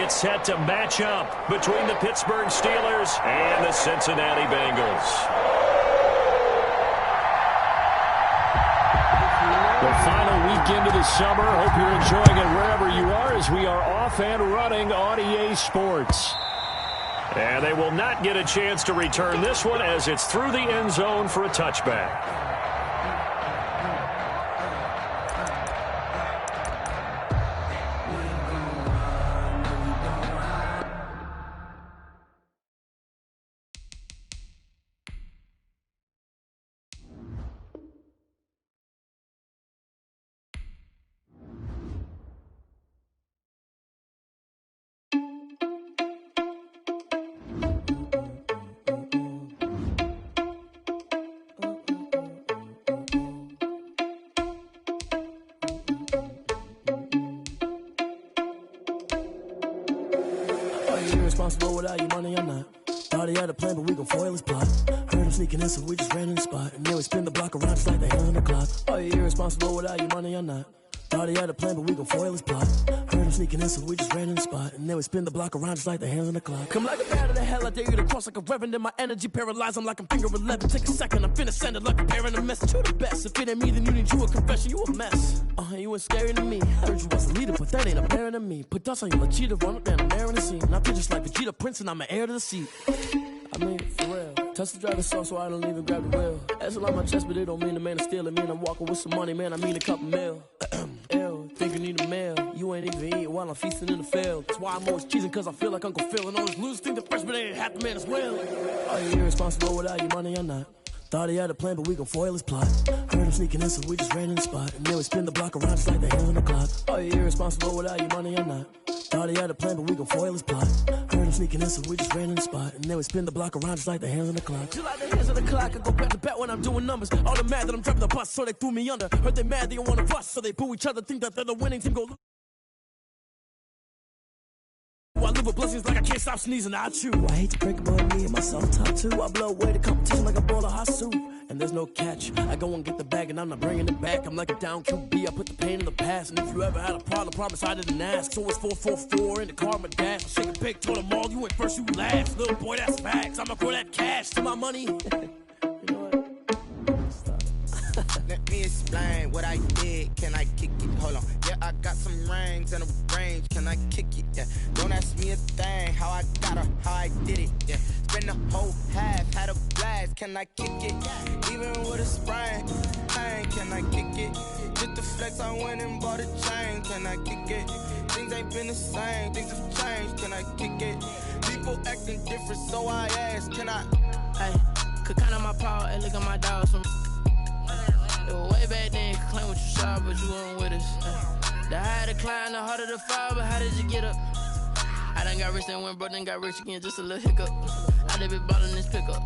It's set to match up between the Pittsburgh Steelers and the Cincinnati Bengals. The final weekend of the summer. Hope you're enjoying it wherever you are as we are off and running on EA Sports. And they will not get a chance to return this one as it's through the end zone for a touchback. Responsible without your money, I'm not. Thought he had a plan, but we gon' foil his plot. Heard him sneaking in, so we just ran in the spot. And then we spin the block around just like the hands on the clock. Oh, you're irresponsible without your money, I'm not. Thought he had a plan, but we gon' foil his plot. Heard him sneaking in, so we just ran in the spot. And then we spin the block around just like the hands on the clock. Come like a bat of the hell, I dare you to cross like a reverend. And my energy paralyzed, I'm like I'm finger 11. Take a second, I'm finna send it like a parent a message. You the best, if it ain't me, then you need you a confession. You a mess, you ain't scary to me. Heard you was a leader, but that ain't apparent to me. Put dust on you, cheetah, run up down the air in the scene. I feel just like Vegeta Prince, and I'm an heir to the seat. I mean, for real. Touch the driver's sauce, so I don't even grab the wheel. That's on my chest, but it don't mean the man is stealing. Mean I'm walking with some money, man, I mean a couple mil. Ew, think you need a meal. You ain't even eating while I'm feasting in the field. That's why I'm always cheesing, cause I feel like Uncle Phil. And all those losers think the freshman ain't half the man as well. Are you irresponsible without your money or not? Thought he had a plan, but we gon' foil his plot. Heard him sneaking in, so we just ran in the spot. And then we spin the block around just like the hands on the clock. Are you irresponsible without your money or not? Thought he had a plan, but we gon' foil his plot. Heard him sneaking in, so we just ran in the spot. And then we spin the block around just like the hands on the clock. Just like the hands on the clock, I go back to back when I'm doing numbers. All the mad that I'm driving the bus, so they threw me under. Heard they mad, they don't wanna bust, so they boo each other. Think that they're the winning team, go. I live with blessings like I can't stop sneezing, I chew. I hate to break it, but me and myself top two. I blow away the competition like a bowl of hot soup. And there's no catch. I go and get the bag and I'm not bringing it back. I'm like a down QB, I put the pain in the past. And if you ever had a problem, promise I didn't ask. So it's 444 in the car, my dash. Shake a big, told them all, you went first, you last. Little boy, that's facts. I'ma throw that cash to my money. You know what? Stop. Let me explain what I did. Can I kick it? Hold on. Yeah, I got some rings and a range. Can I kick it? Yeah. Don't ask me a thing. How I got her, how I did it. Yeah. Spend the whole half, had a blast. Can I kick it? Even with a sprain. Hey, can I kick it? Just the flex, I went and bought a chain. Can I kick it? Things ain't been the same. Things have changed. Can I kick it? People acting different, so I asked. Can I? Hey, could count on my power and look at my dogs from. It was way back then, could claim what you saw, but you weren't with us. The higher the climb, the harder the fall, but how did you get up? I done got rich and went broke, then got rich again, just a little hiccup. I done been ballin' this pickup.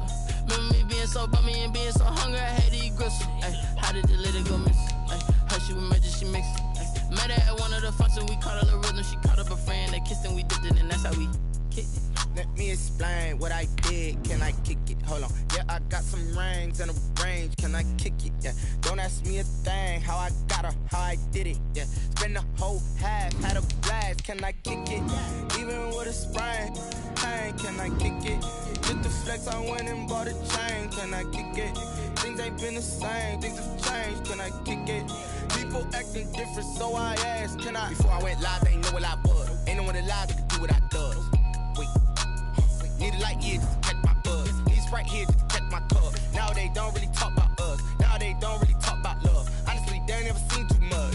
Remember me being so bummy and being so hungry, I had to eat gristle. Ay, how did the lady go miss? Her she was magic, she mixed. Met her at one of the functions, we caught a little rhythm. She caught up a friend, they kissed and we dipped it, and that's how we kicked it. Let me explain what I did. Can I kick it? Hold on. Yeah, I got some rings and a range. Can I kick it? Yeah. Don't ask me a thing. How I got her, how I did it. Yeah. Spend the whole half, had a blast. Can I kick it? Even with a sprain. Hey, can I kick it? Just the flex, I went and bought a chain. Can I kick it? Things ain't been the same. Things have changed. Can I kick it? People acting different, so I asked. Can I? Before I went live, they ain't know what I was. Ain't no one alive that could do what I does. Wait. Need a light here just to catch my buzz. Need Sprite here just to catch my cup. Now they don't really talk about us. Now they don't really talk about love. Honestly, they ain't never seen too much.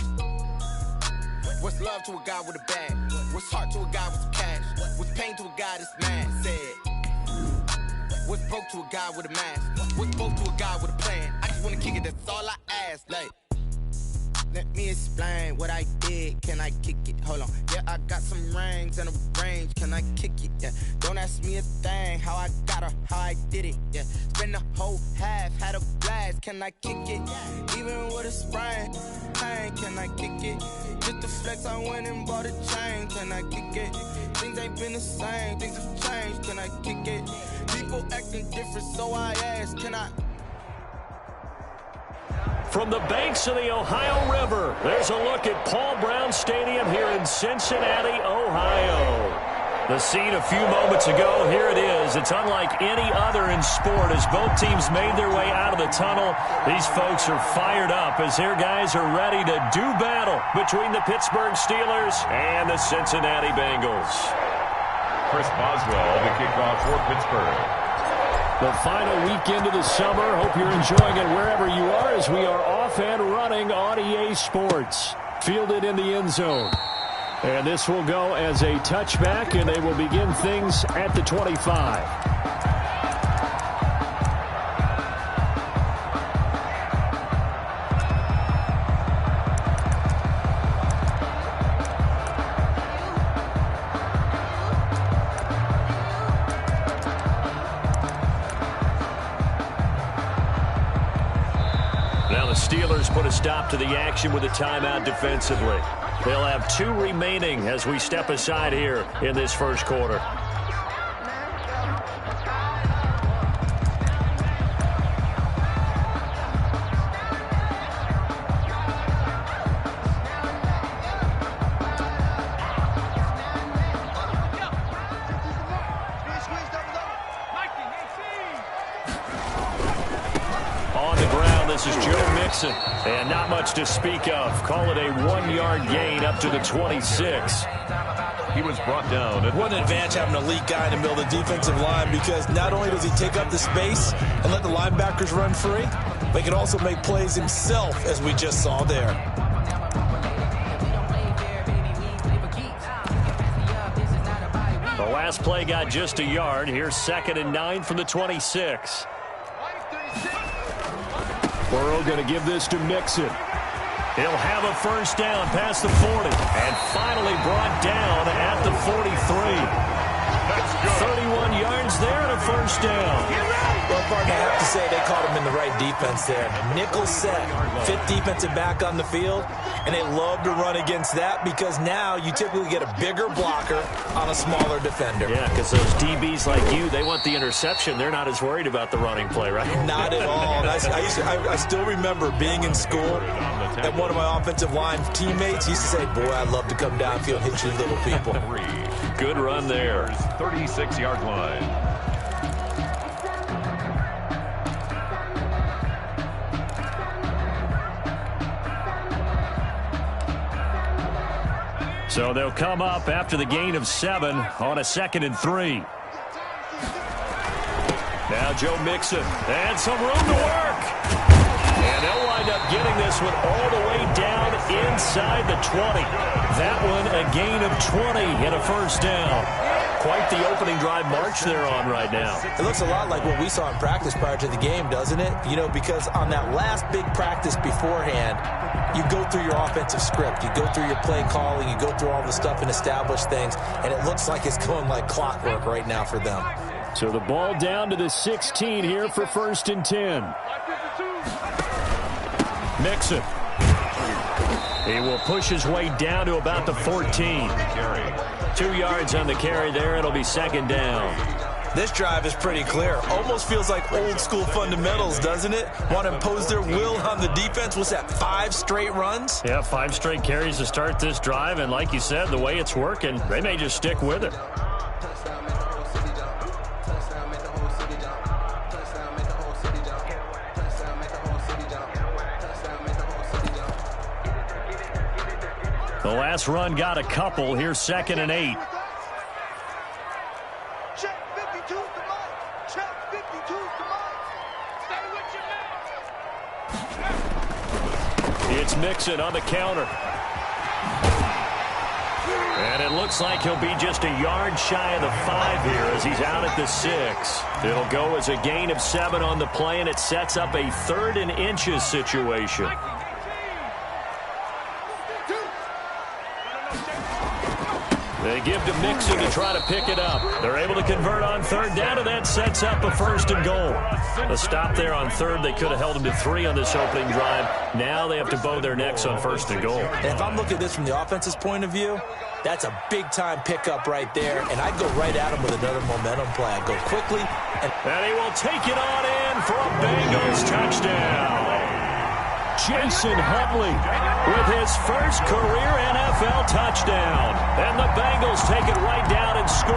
What's love to a guy with a bag? What's heart to a guy with some cash? What's pain to a guy that's mad? Said. What's broke to a guy with a mask? What's broke to a guy with a plan? I just wanna kick it, that's all I ask. Like. Let me explain what I did. Can I kick it? Hold on. Yeah, I got some rings and a range. Can I kick it? Yeah. Don't ask me a thing. How I got her, how I did it. Yeah. Spend the whole half, had a blast. Can I kick it? Even with a sprain. Hey, can I kick it? Just the flex, I went and bought a chain. Can I kick it? Things ain't been the same. Things have changed. Can I kick it? People acting different, so I asked. Can I? From the banks of the Ohio River, there's a look at Paul Brown Stadium here in Cincinnati, Ohio. The scene a few moments ago, here it is. It's unlike any other in sport as both teams made their way out of the tunnel. These folks are fired up as their guys are ready to do battle between the Pittsburgh Steelers and the Cincinnati Bengals. Chris Boswell, the kickoff for Pittsburgh. The final weekend of the summer. Hope you're enjoying it wherever you are as we are off and running on EA Sports. Fielded in the end zone. And this will go as a touchback, and they will begin things at the 25. Now the Steelers put a stop to the action with a timeout defensively. They'll have 2 remaining as we step aside here in this first quarter. On the ground, this is Joe Mixon. And not much to speak of. Call it a 1-yard gain up to the 26. He was brought down. What an advantage having an elite guy in the middle of the defensive line, because not only does he take up the space and let the linebackers run free, but he can also make plays himself, as we just saw there. The last play got just a yard. Here's 2nd and 9 from the 26. Burrow going to give this to Mixon. He'll have a first down past the 40. And finally brought down at the 43. 31 yards there and a first down. Well, partner, I have to say they caught him in the right defense there. Nickel set, 5th defensive back on the field, and they love to run against that because now you typically get a bigger blocker on a smaller defender. Yeah, because those DBs like you, they want the interception. They're not as worried about the running play, right? Not at all. I still remember being in school, and one of my offensive line teammates used to say, boy, I'd love to come downfield and hit you little people. Good run there. 36-yard line. So they'll come up after the gain of 7 on a 2nd and 3. Now Joe Mixon. And some room to work. And they'll wind up getting this one all the way down inside the 20. That one a gain of 20 and a first down. Quite the opening drive march they're on right now. It looks a lot like what we saw in practice prior to the game, doesn't it? You know, because on that last big practice beforehand, you go through your offensive script. You go through your play calling. You go through all the stuff and establish things. And it looks like it's going like clockwork right now for them. So the ball down to the 16 here for 1st and 10. Mixon. He will push his way down to about the 14. 2 yards on the carry there. It'll be 2nd down. This drive is pretty clear. Almost feels like old school fundamentals, doesn't it? Want to impose their will on the defense. What's that, 5 straight runs? Yeah, 5 straight carries to start this drive. And like you said, the way it's working, they may just stick with it. The last run got a couple. Here's 2nd and 8. Check 52's the mic. Check 52's the mic. Stay with your man. It's Mixon on the counter. And it looks like he'll be just a yard shy of the 5 here as he's out at the 6. It'll go as a gain of 7 on the play, and it sets up a 3rd and inches situation. They give to Mixon to try to pick it up. They're able to convert on 3rd down, and that sets up a 1st and goal. A stop there on 3rd. They could have held them to 3 on this opening drive. Now they have to bow their necks on 1st and goal. And if I'm looking at this from the offense's point of view, that's a big-time pickup right there, and I'd go right at him with another momentum play. I'd go quickly. And he will take it on in for a Bengals touchdown. Jason Huntley with his first career NFL touchdown. And the Bengals take it right down and score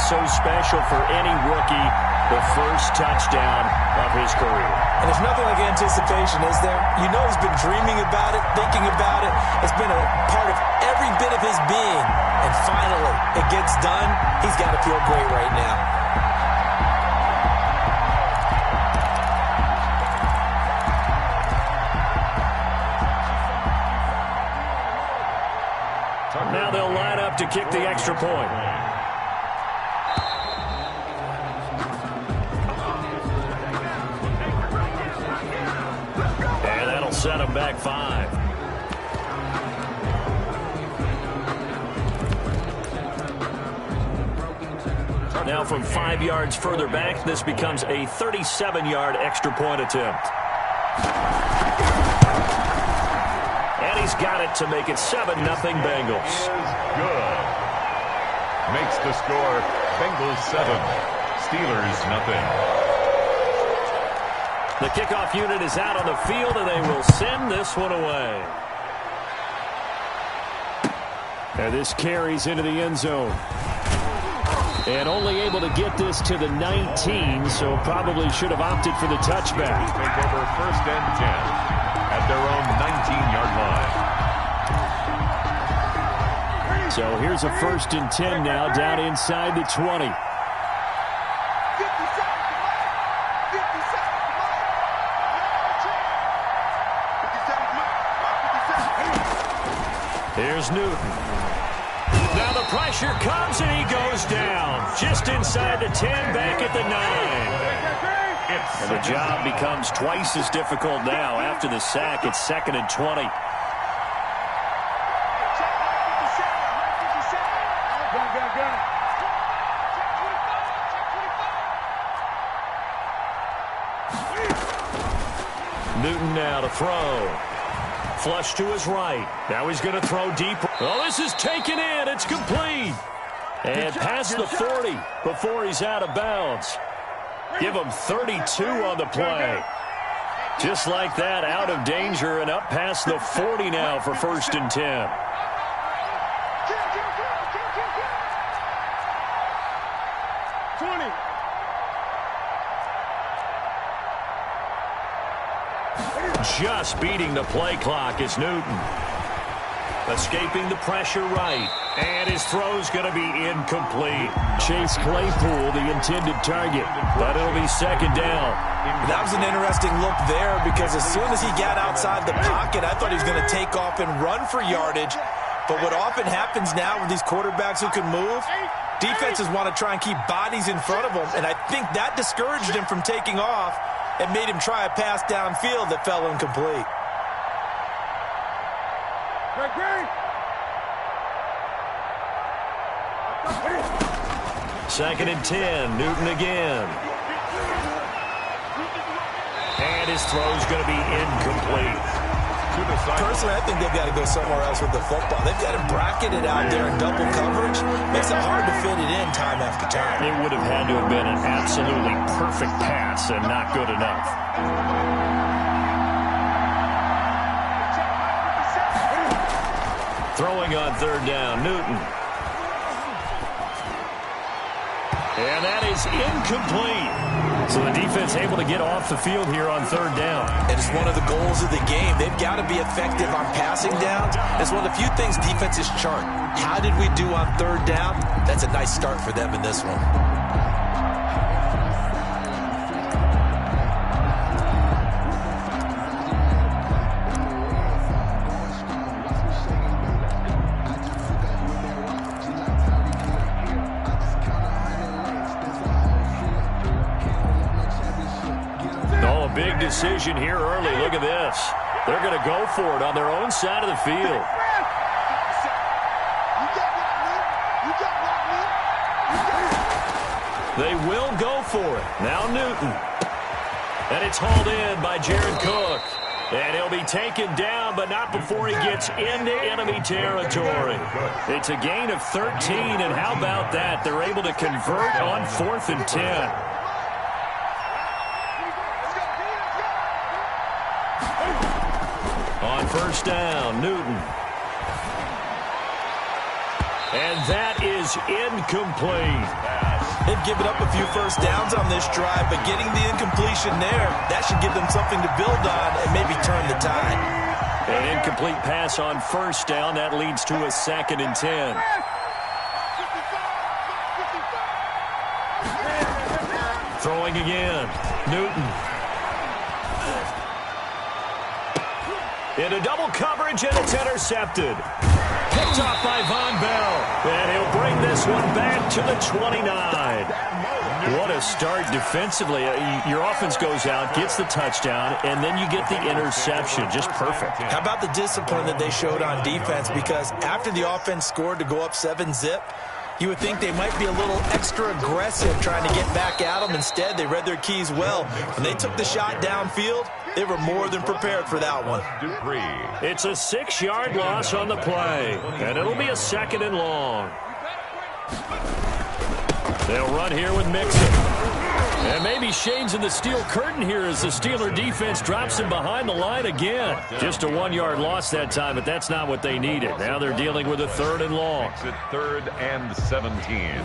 so special for any rookie, the first touchdown of his career. And there's nothing like anticipation, is there? You know he's been dreaming about it, thinking about it. It's been a part of every bit of his being. And finally, it gets done. He's got to feel great right now. Now they'll line up to kick the extra point. And that'll set them back 5. Now from 5 yards further back, this becomes a 37-yard extra point attempt. And he's got it to make it 7-0 Bengals. Is good. Makes the score Bengals 7, Steelers 0. The kickoff unit is out on the field, and they will send this one away. And this carries into the end zone. And only able to get this to the 19, so probably should have opted for the touchback. Take over 1st and 10 at their own 19-yard line. So here's a 1st and 10 now, down inside the 20. 50 seconds to Mike. 50 seconds to Mike. 50 seconds, Mike. 50 seconds. Here's Newton. Now the pressure comes and he goes down. Just inside the 10, back at the 9. And the job becomes twice as difficult now. After the sack, it's 2nd and 20. Newton now to throw. Flush to his right. Now he's going to throw deep. Oh, this is taken in. It's complete. And past the 40 before he's out of bounds. Give him 32 on the play. Just like that, out of danger and up past the 40 now for 1st and 10. Just beating the play clock is Newton. Escaping the pressure right. And his throw's going to be incomplete. Chase Claypool, the intended target. But it'll be 2nd down. That was an interesting look there because as soon as he got outside the pocket, I thought he was going to take off and run for yardage. But what often happens now with these quarterbacks who can move, defenses want to try and keep bodies in front of them. And I think that discouraged him from taking off and made him try a pass downfield that fell incomplete. 2nd and 10. Newton again. And his throw's going to be incomplete. Personally, I think they've got to go somewhere else with the football. They've got to bracket it out there in double coverage. Makes it hard to fit it in time after time. It would have had to have been an absolutely perfect pass and not good enough. Throwing on 3rd down, Newton. And that is incomplete. So the defense able to get off the field here on 3rd down. And it's one of the goals of the game. They've got to be effective on passing downs. It's one of the few things defenses chart. How did we do on 3rd down? That's a nice start for them in this one. Big decision here early. Look at this. They're going to go for it on their own side of the field. They will go for it. Now Newton. And it's hauled in by Jared Cook. And he'll be taken down, but not before he gets into enemy territory. It's a gain of 13, and how about that? They're able to convert on 4th and 10. On 1st down, Newton. And that is is incomplete. They've given up a few first downs on this drive, but getting the incompletion there, that should give them something to build on and maybe turn the tide. An incomplete pass on first down. That leads to a 2nd and 10. Throwing again. Newton. Into double coverage, and it's intercepted. Picked off by Von Bell. And he'll bring this one back to the 29. What a start defensively. Your offense goes out, gets the touchdown, and then you get the interception. Just perfect. How about the discipline that they showed on defense? Because after the offense scored to go up 7-zip, you would think they might be a little extra aggressive trying to get back at them. Instead, they read their keys well. When they took the shot downfield, they were more than prepared for that one. It's a 6-yard loss on the play, and it'll be a 2nd and long. They'll run here with Mixon. And maybe Shane's in the steel curtain here as the Steeler defense drops him behind the line again. Just a 1-yard loss that time, but that's not what they needed. Now they're dealing with a 3rd and long. It's at 3rd and 17.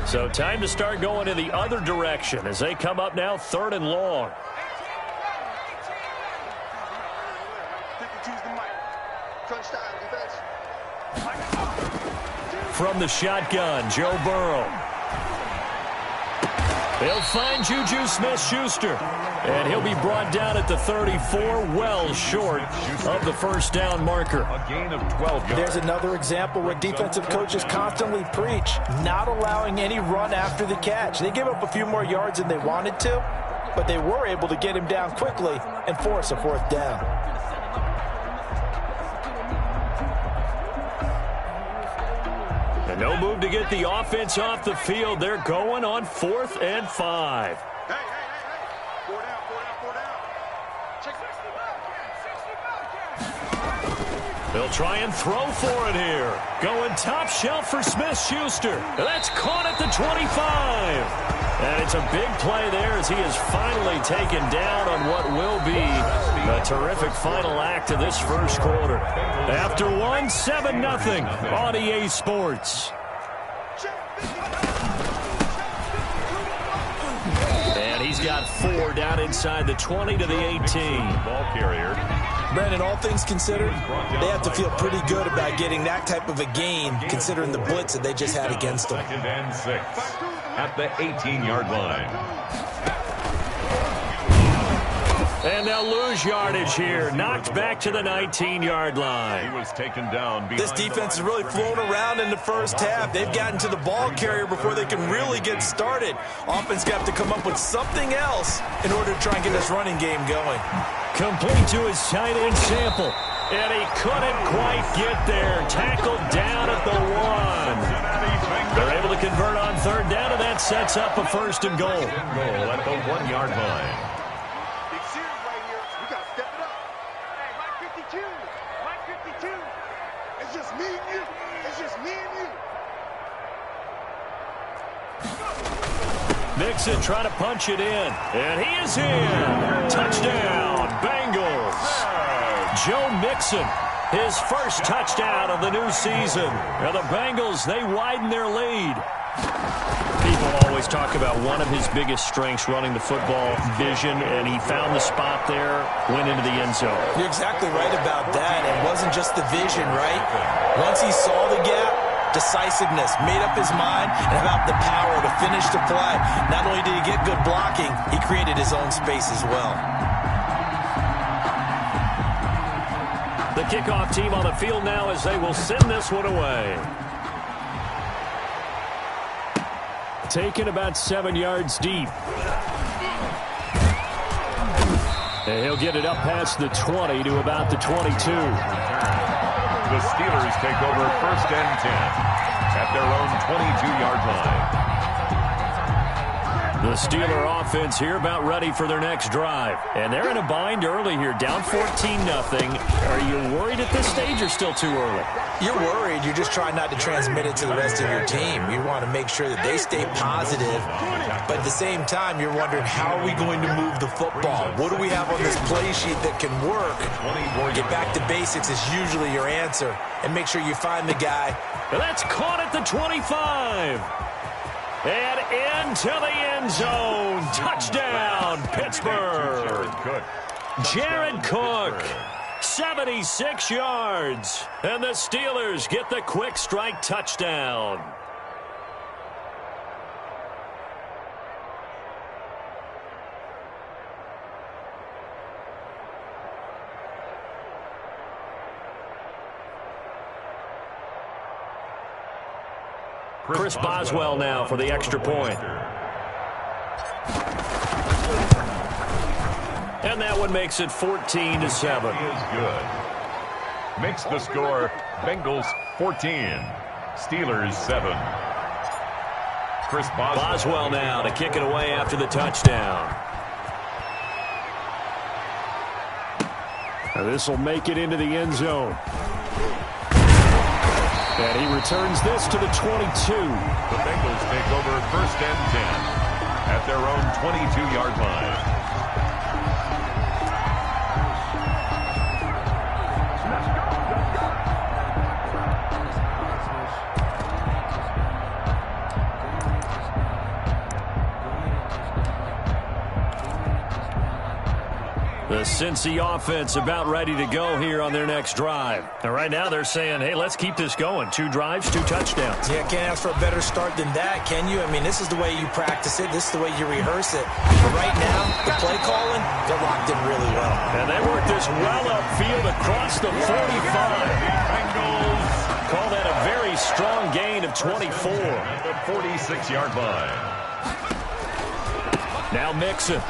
So time to start going in the other direction as they come up now 3rd and long. From the shotgun, Joe Burrow. They'll find Juju Smith-Schuster. And he'll be brought down at the 34, well short of the first down marker. A gain of 12 yards. There's another example where defensive coaches constantly preach, not allowing any run after the catch. They gave up a few more yards than they wanted to, but they were able to get him down quickly and force a 4th down. And no move to get the offense off the field. They're going on 4th and 5. Hey. 4 down. Check 60 They'll try and throw for it here. Going top shelf for Smith-Schuster. That's caught at the 25. And it's a big play there as he is finally taken down on what will be a terrific final act of this first quarter. After one, 7-0 on EA Sports. And he's got 4 down inside the 20 to the 18. Ball carrier. Brandon, all things considered, they have to feel pretty good about getting that type of a gain, considering the blitz that they just had against them. 2nd and 6 at the 18-yard line. And they'll lose yardage here. Knocked back to the 19-yard line. He was taken down. This defense has really flown around in the first half. They've gotten to the ball carrier before they can really get started. Offense got to come up with something else in order to try and get this running game going. Complete to his tight end Sample. And he couldn't quite get there. Tackled down at the 1. They're able to convert on 3rd down, and that sets up a 1st and goal. Goal at the 1-yard line. Big series right here. We got to step it up. Hey, Mike 52. Mike 52. It's just me and you. It's just me and you. Mixon trying to punch it in. And he is in. Touchdown, Bengals. Joe Mixon, his first touchdown of the new season. And the Bengals, they widen their lead. People always talk about one of his biggest strengths running the football, vision, and he found the spot there, went into the end zone. You're exactly right about that. It wasn't just the vision, right? Once he saw the gap, decisiveness, made up his mind, and about the power to finish the play. Not only did he get good blocking, he created his own space as well. The kickoff team on the field now as they will send this one away. Taken about 7 yards deep. And he'll get it up past the 20 to about the 22. The Steelers take over 1st and 10 at their own 22-yard line. The Steeler offense here about ready for their next drive. And they're in a bind early here, down 14-0. Are you worried at this stage or still too early? You're worried. You're just trying not to transmit it to the rest of your team. You want to make sure that they stay positive. But at the same time, you're wondering, how are we going to move the football? What do we have on this play sheet that can work? Get back to basics is usually your answer. And make sure you find the guy. That's caught at the 25. And into the end zone. Touchdown, Pittsburgh. Jared Cook, 76 yards. And the Steelers get the quick strike touchdown. Chris Boswell now for the extra point. And that one makes it 14-7. Is good. Makes the score Bengals 14, Steelers 7. Chris Boswell now to kick it away after the touchdown. Now this will make it into the end zone. And he returns this to the 22. The Bengals take over 1st and 10 at their own 22-yard line. The Cincy offense about ready to go here on their next drive. And right now they're saying, hey, let's keep this going. 2 drives, 2 touchdowns. Yeah, can't ask for a better start than that, can you? I mean, this is the way you practice it. This is the way you rehearse it. But right now, the play calling, they're locked in really well. And they work this well upfield across the 45. Bengals call that a very strong gain of 24. At the 46-yard line. Now Mixon.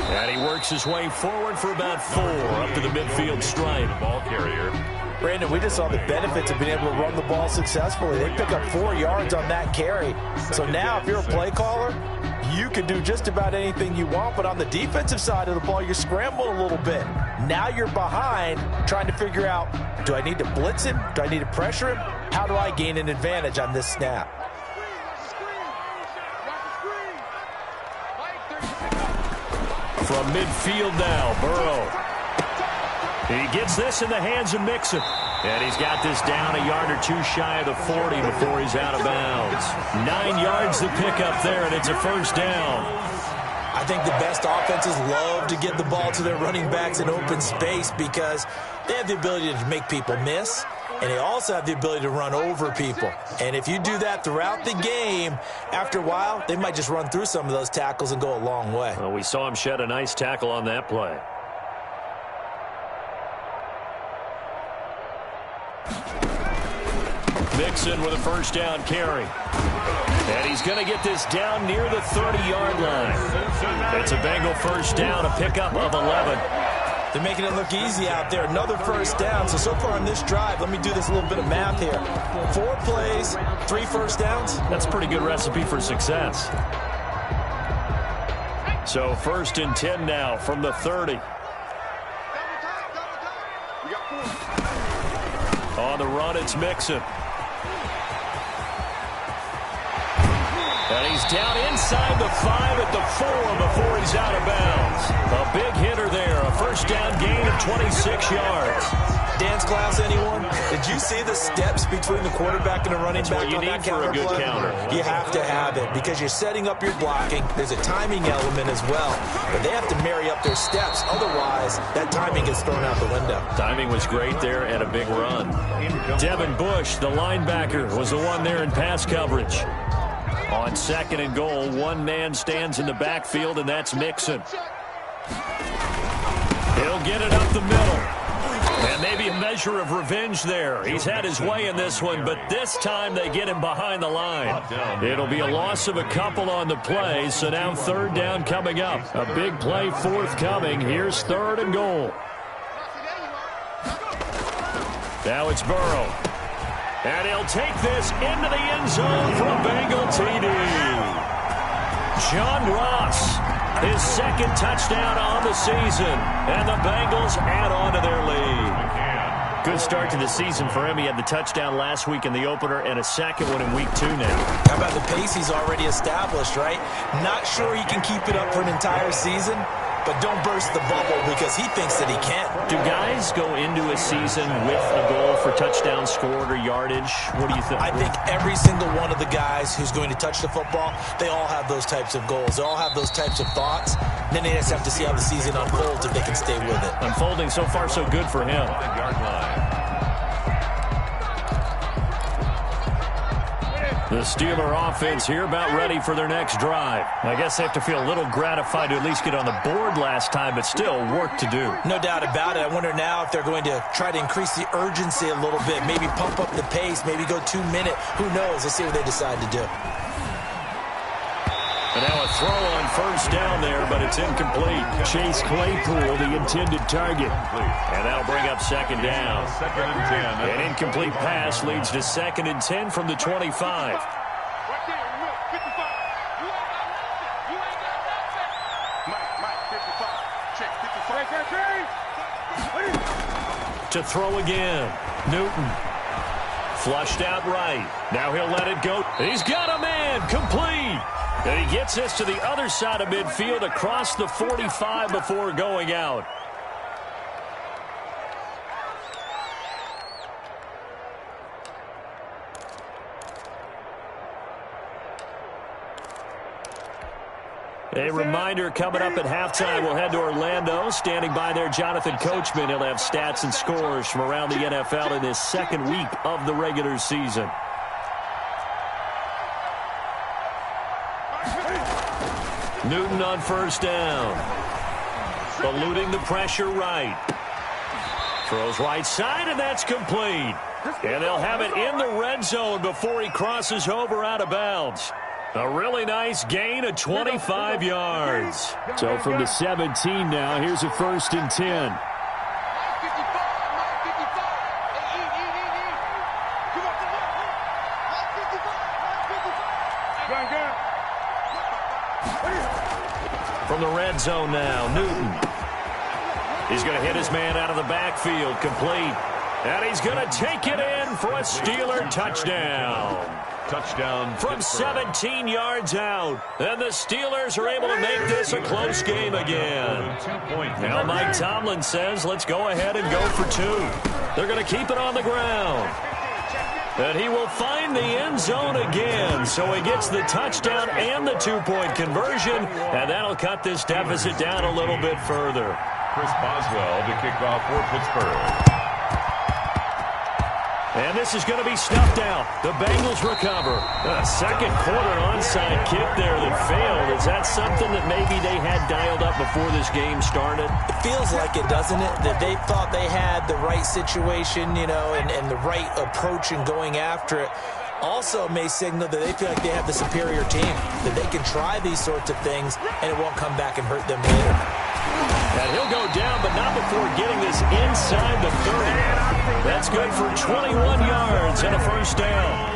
And he works his way forward for about 4 up to the midfield stripe. Ball carrier. Brandon, we just saw the benefits of being able to run the ball successfully. They pick up 4 yards on that carry. So now if you're a play caller, you can do just about anything you want. But on the defensive side of the ball, you're scrambling a little bit. Now you're behind trying to figure out, do I need to blitz him? Do I need to pressure him? How do I gain an advantage on this snap? From midfield now, Burrow. He gets this in the hands of Mixon. And he's got this down a yard or 2 shy of the 40 before he's out of bounds. 9 yards to pick up there, and it's a first down. I think the best offenses love to get the ball to their running backs in open space because they have the ability to make people miss, and they also have the ability to run over people. And if you do that throughout the game, after a while, they might just run through some of those tackles and go a long way. Well, we saw him shed a nice tackle on that play. Mixon with a first down carry. And he's going to get this down near the 30-yard line. It's a Bengal first down, a pickup of 11. They're making it look easy out there. Another first down. So far on this drive, let me do this little bit of math here. 4 plays, 3 first downs. That's a pretty good recipe for success. So 1st and 10 now from the 30. On the run, it's Mixon. And he's down inside the 5 at the 4 before he's out of bounds. A big hitter there. A first down gain of 26 yards. Dance class, anyone? Did you see the steps between the quarterback and the running back on that counter play? That's what you need for a good counter. You have to have it because you're setting up your blocking. There's a timing element as well. But they have to marry up their steps. Otherwise, that timing gets thrown out the window. Timing was great there and a big run. Devin Bush, the linebacker, was the one there in pass coverage. On 2nd and goal, 1 man stands in the backfield, and that's Mixon. He'll get it up the middle. And maybe a measure of revenge there. He's had his way in this one, but this time they get him behind the line. It'll be a loss of a couple on the play, so now 3rd down coming up. A big play forthcoming. Here's 3rd and goal. Now it's Burrow. And he'll take this into the end zone for a Bengal TD. John Ross, his second touchdown on the season, and the Bengals add on to their lead. Good start to the season for him. He had the touchdown last week in the opener and a second one in week 2 now. How about the pace he's already established, right? Not sure he can keep it up for an entire season, but don't burst the bubble because he thinks that he can. Do guys go into a season with a goal for touchdown scored or yardage? What do you think? I think every single one of the guys who's going to touch the football, they all have those types of goals. They all have those types of thoughts. And then they just have to see how the season unfolds if they can stay with it. Unfolding so far so good for him. The Steeler offense here about ready for their next drive. I guess they have to feel a little gratified to at least get on the board last time, but still work to do. No doubt about it. I wonder now if they're going to try to increase the urgency a little bit, maybe pump up the pace, maybe go 2 minute. Who knows? Let's see what they decide to do. And now a throw on first down there, but it's incomplete. Chase Claypool, the intended target. And that'll bring up second down. Second and 10. An incomplete pass leads to second and 10 from the 25. To throw again. Newton. Flushed out right. Now he'll let it go. He's got a man. Complete. And he gets us to the other side of midfield across the 45 before going out. A reminder, coming up at halftime, we'll head to Orlando. Standing by there, Jonathan Coachman. He'll have stats and scores from around the NFL in this second week of the regular season. Newton on first down. Eluding the pressure right. Throws right side, and that's complete. And they'll have it in the red zone before he crosses over out of bounds. A really nice gain of 25 yards. So from the 17 now, here's a first and 10. From the red zone now, Newton. He's going to hit his man out of the backfield, complete. And he's going to take it in for a Steeler touchdown. Touchdown from 17 yards out. And the Steelers are able to make this a close game again. Now Mike Tomlin says, let's go ahead and go for 2. They're going to keep it on the ground. And he will find the end zone again. So he gets the touchdown and the 2-point conversion. And that'll cut this deficit down a little bit further. Chris Boswell to kick off for Pittsburgh. And this is going to be snuffed out. The Bengals recover. A second quarter onside kick there that failed. Is that something that maybe they had dialed up before this game started? It feels like it, doesn't it? That they thought they had the right situation, you know, and the right approach in going after it. Also may signal that they feel like they have the superior team, that they can try these sorts of things and it won't come back and hurt them later. And he'll go down, but not before getting this inside the 30. That's good for 21 yards and a first down.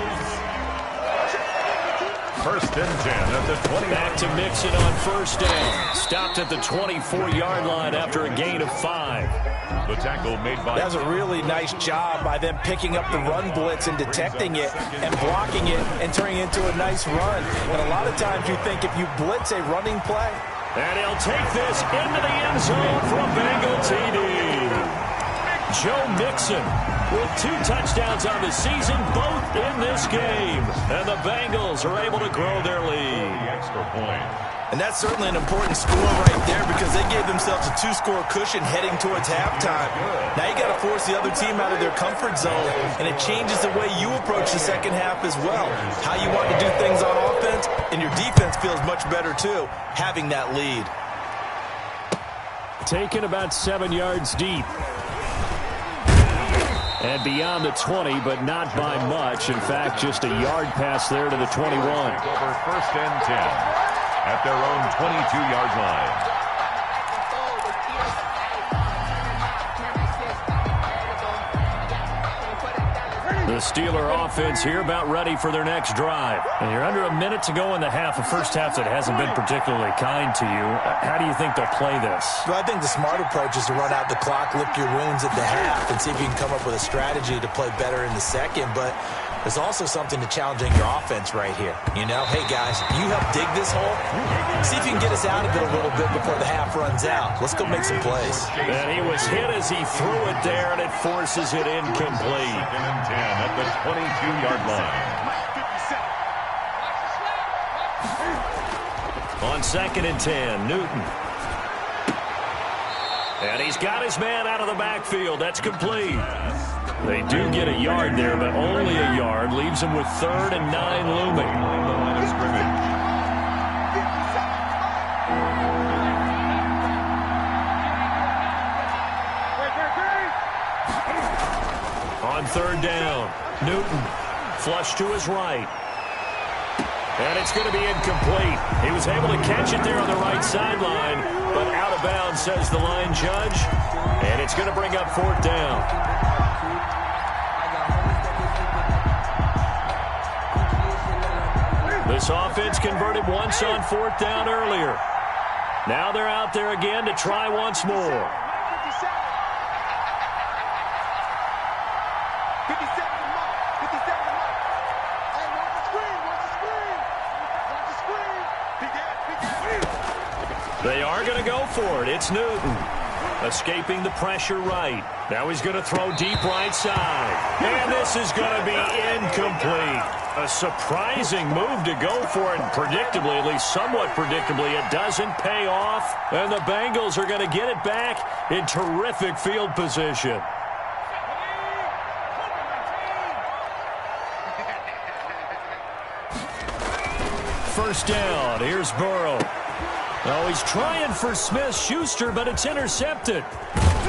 First and 10 at the 20. Back to Mixon on first down. Stopped at the 24-yard line after a gain of 5. The tackle made by... That was a really nice job by them picking up the run blitz and detecting it and blocking it and turning it into a nice run. And a lot of times you think if you blitz a running play... And he'll take this into the end zone for a Bengal TD. Joe Mixon with 2 touchdowns on the season, both in this game. And the Bengals are able to grow their lead. The extra point. And that's certainly an important score right there because they gave themselves a 2-score cushion heading towards halftime. Now you got to force the other team out of their comfort zone, and it changes the way you approach the second half as well. How you want to do things on offense, and your defense feels much better too, having that lead. Taken about 7 yards deep. And beyond the 20, but not by much. In fact, just a yard pass there to the 21. Over first and 10. At their own 22-yard line. The The Steeler offense here about ready for their next drive. And you're under a minute to go in the half, a first half that hasn't been particularly kind to you. How do you think they'll play this? Well, I think the smart approach is to run out the clock, lick your wounds at the half, and see if you can come up with a strategy to play better in the second. But there's also something to challenging your offense right here. You know, hey, guys, you help dig this hole. See if you can get us out of it a little bit before the half runs out. Let's go make some plays. And he was hit as he threw it there, and it forces it incomplete. 2nd and 10 at the 22-yard line. On 2nd and 10, Newton. And he's got his man out of the backfield. That's complete. They do get a yard there, but only a yard. Leaves them with 3rd and 9 looming. Line of scrimmage. On 3rd down, Newton flush to his right. And it's going to be incomplete. He was able to catch it there on the right sideline, but out of bounds, says the line judge. And it's going to bring up 4th down. This offense converted once on 4th down earlier. Now they're out there again to try once more. They are going to go for it. It's Newton. Escaping the pressure right. Now he's going to throw deep right side. And this is going to be incomplete. A surprising move to go for it. And predictably, at least somewhat predictably, it doesn't pay off. And the Bengals are going to get it back in terrific field position. First down. Here's Burrow. Oh, he's trying for Smith-Schuster, but it's intercepted.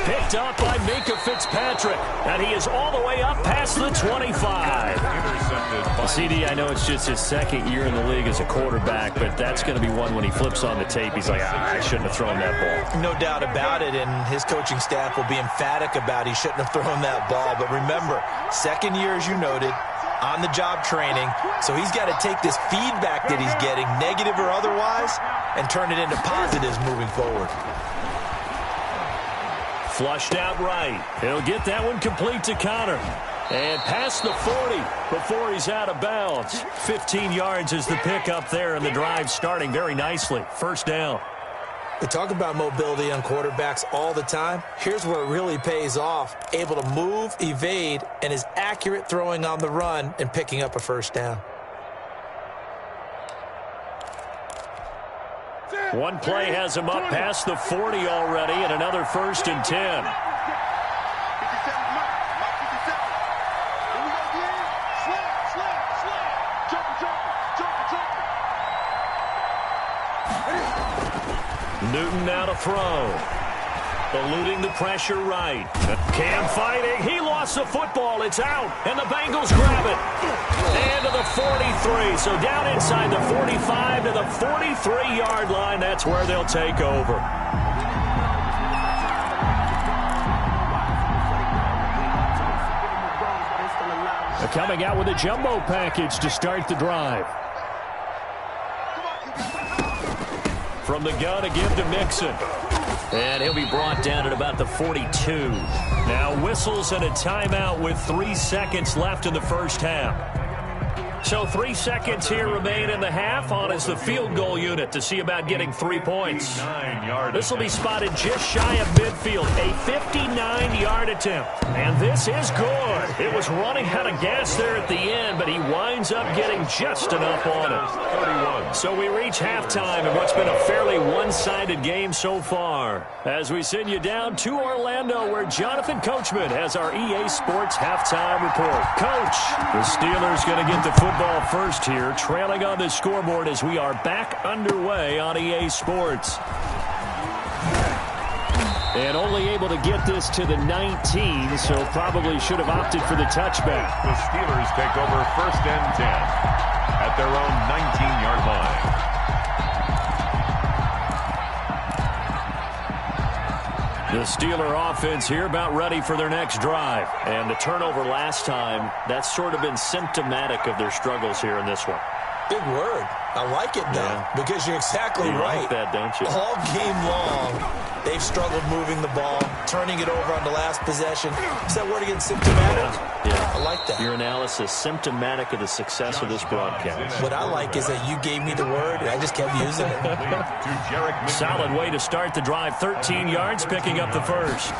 Picked up by Minka Fitzpatrick, and he is all the way up past the 25. CD, I know it's just his 2nd year in the league as a quarterback, but that's going to be one when he flips on the tape. He's like, I shouldn't have thrown that ball. No doubt about it, and his coaching staff will be emphatic about he shouldn't have thrown that ball. But remember, 2nd year, as you noted, on-the-job training, so he's got to take this feedback that he's getting, negative or otherwise, and turn it into positives moving forward. Flushed out right. He'll get that one complete to Connor. And past the 40 before he's out of bounds. 15 yards is the pickup there, and the drive starting very nicely. First down. We talk about mobility on quarterbacks all the time. Here's where it really pays off. Able to move, evade, and is accurate throwing on the run and picking up a first down. One play has him up past the 40 already, and another 1st and 10. Newton now to throw. Eluding the pressure right. Cam fighting. He lost the football. It's out. And the Bengals grab it. And to the 43. So down inside the 45 to the 43-yard line. That's where they'll take over. They're coming out with a jumbo package to start the drive. From the gun again to Mixon. And he'll be brought down at about the 42. Now whistles and a timeout with 3 seconds left in the first half. So 3 seconds here remain in the half. On is the field goal unit to see about getting 3 points. This will be spotted just shy of midfield. A 59-yard attempt. And this is good. It was running out of gas there at the end, but he winds up getting just enough on it. 31. So we reach halftime in what's been a fairly one-sided game so far. As we send you down to Orlando, where Jonathan Coachman has our EA Sports halftime report. Coach, the Steelers going to get the football first here, trailing on the scoreboard as we are back underway on EA Sports. And only able to get this to the 19, so probably should have opted for the touchback. The Steelers take over 1st and 10 at their own 19-yard line. The Steeler offense here about ready for their next drive. And the turnover last time, that's sort of been symptomatic of their struggles here in this one. Big word. I like it, though, because you're exactly right. You like that, don't you? All game long, they've struggled moving the ball, turning it over on the last possession. Is that word again, symptomatic? Yeah. I like that. Your analysis, symptomatic of the success of this broadcast. What I like is that you gave me the word, and I just kept using it. Solid way to start the drive. 13 yards, picking up the first.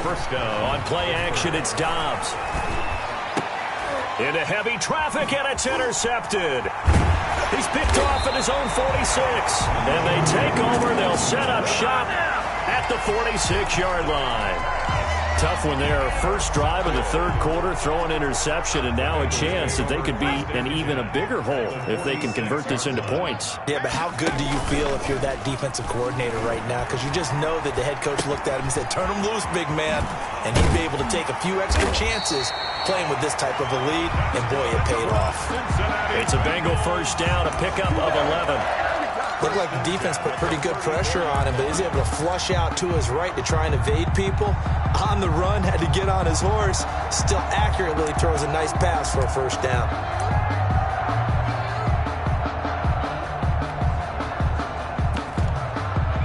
First down. On play action, it's Dobbs. Into heavy traffic, and it's intercepted. He's picked off at his own 46. And they take over. They'll set up shop at the 46-yard line. Tough one there. First drive of the third quarter, throw an interception, and now a chance that they could be in even a bigger hole if they can convert this into points. Yeah, but how good do you feel if you're that defensive coordinator right now? Because you just know that the head coach looked at him and said, turn him loose, big man. And he'd be able to take a few extra chances playing with this type of a lead, and boy, it paid off. It's a Bengal first down, a pickup of 11. Looked like the defense put pretty good pressure on him, but he's able to flush out to his right to try and evade people. On the run, had to get on his horse. Still accurately throws a nice pass for a first down.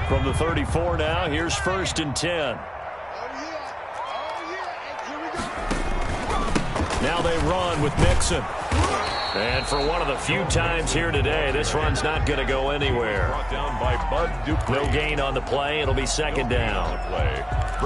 From the 34 now, here's 1st and 10. Now they run with Mixon. And for one of the few times here today, this run's not going to go anywhere. Brought down by Bud Dupree. No gain on the play. It'll be second down.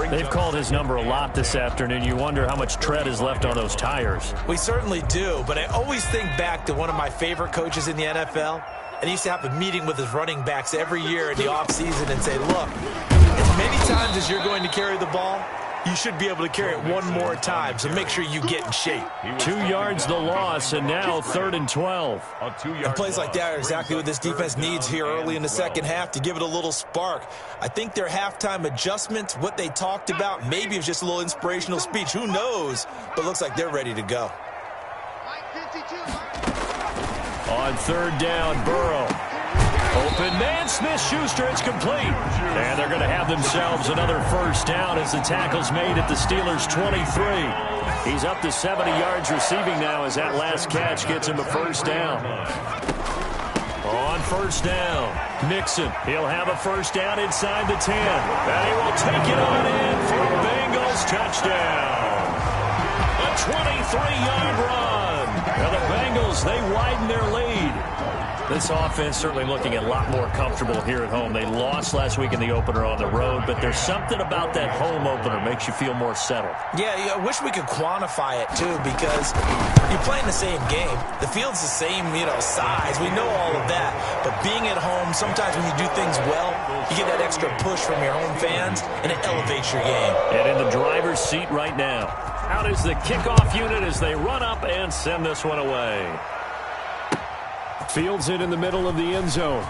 They've called his number a lot this afternoon. You wonder how much tread is left on those tires. We certainly do, but I always think back to one of my favorite coaches in the NFL. And he used to have a meeting with his running backs every year in the offseason and say, look, as many times as you're going to carry the ball, you should be able to carry it one more time, so make sure you get in shape. 2 yards the loss, and now 3rd and 12. And plays like that are exactly what this defense needs here early in the second half to give it a little spark. I think their halftime adjustments, what they talked about, maybe it was just a little inspirational speech. Who knows? But it looks like they're ready to go. On 3rd down, Burrow. Open man, Smith-Schuster, it's complete. And they're going to have themselves another first down as the tackle's made at the Steelers' 23. He's up to 70 yards receiving now as that last catch gets him a first down. On 1st down, Mixon. He'll have a first down inside the 10. And he will take it on in for a Bengals touchdown. A 23-yard run. Now the Bengals, they widen their lead. This offense certainly looking a lot more comfortable here at home. They lost last week in the opener on the road, but there's something about that home opener makes you feel more settled. Yeah, I wish we could quantify it, too, because you're playing the same game. The field's the same, size. We know all of that. But being at home, sometimes when you do things well, you get that extra push from your home fans, and it elevates your game. And in the driver's seat right now, out is the kickoff unit as they run up and send this one away. Fields it in the middle of the end zone.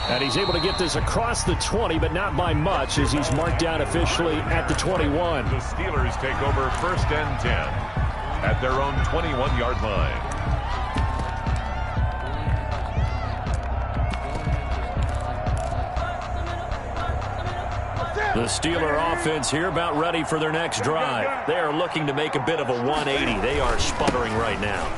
And he's able to get this across the 20, but not by much as he's marked down officially at the 21. The Steelers take over 1st and 10 at their own 21-yard line. The Steeler offense here about ready for their next drive. They are looking to make a bit of a 180. They are sputtering right now.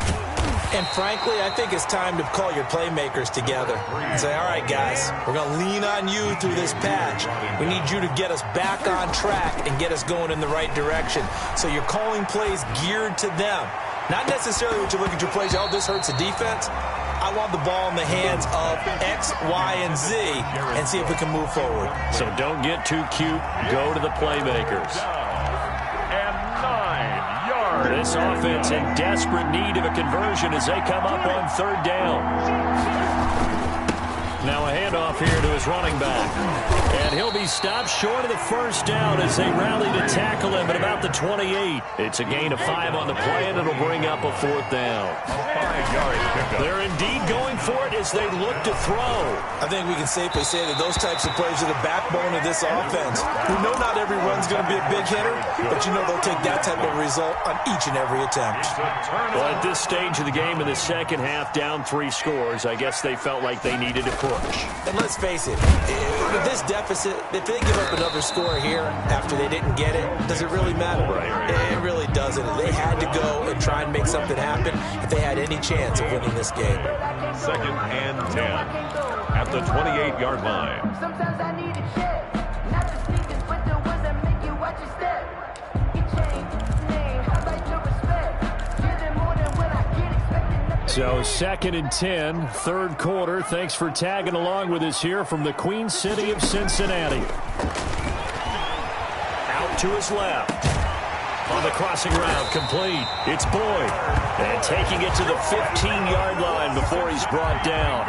And frankly, I think it's time to call your playmakers together and say, all right, guys, we're going to lean on you through this patch. We need you to get us back on track and get us going in the right direction. So you're calling plays geared to them. Not necessarily what you look at your plays, oh, this hurts the defense. I want the ball in the hands of X, Y, and Z and see if we can move forward. So don't get too cute. Go to the playmakers. And 9 yards. This offense in desperate need of a conversion as they come up on 3rd down. Now a handoff here to his running back. And he'll be stopped short of the first down as they rally to tackle him at about the 28. It's a gain of 5 on the play, and it'll bring up a 4th down. 5-yard pickup. They're indeed going for it as they look to throw. I think we can safely say that those types of plays are the backbone of this offense. We know not every run's going to be a big hitter, but you know they'll take that type of result on each and every attempt. Well, at this stage of the game in the second half, down 3 scores, I guess they felt like they needed to push. And let's face it, with this depth deficit. If they give up another score here after they didn't get it, does it really matter? It really doesn't. They had to go and try and make something happen if they had any chance of winning this game. 2nd and 10 at the 28-yard line. Sometimes I need a check. Not the sneakers, but the ones that make you watch your step. Get changed, name, highlight your respect. Give them more than what I get, expecting nothing. So 2nd and 10, third quarter. Thanks for tagging along with us here from the Queen City of Cincinnati. Out to his left. On the crossing route, complete. It's Boyd. And taking it to the 15-yard line before he's brought down.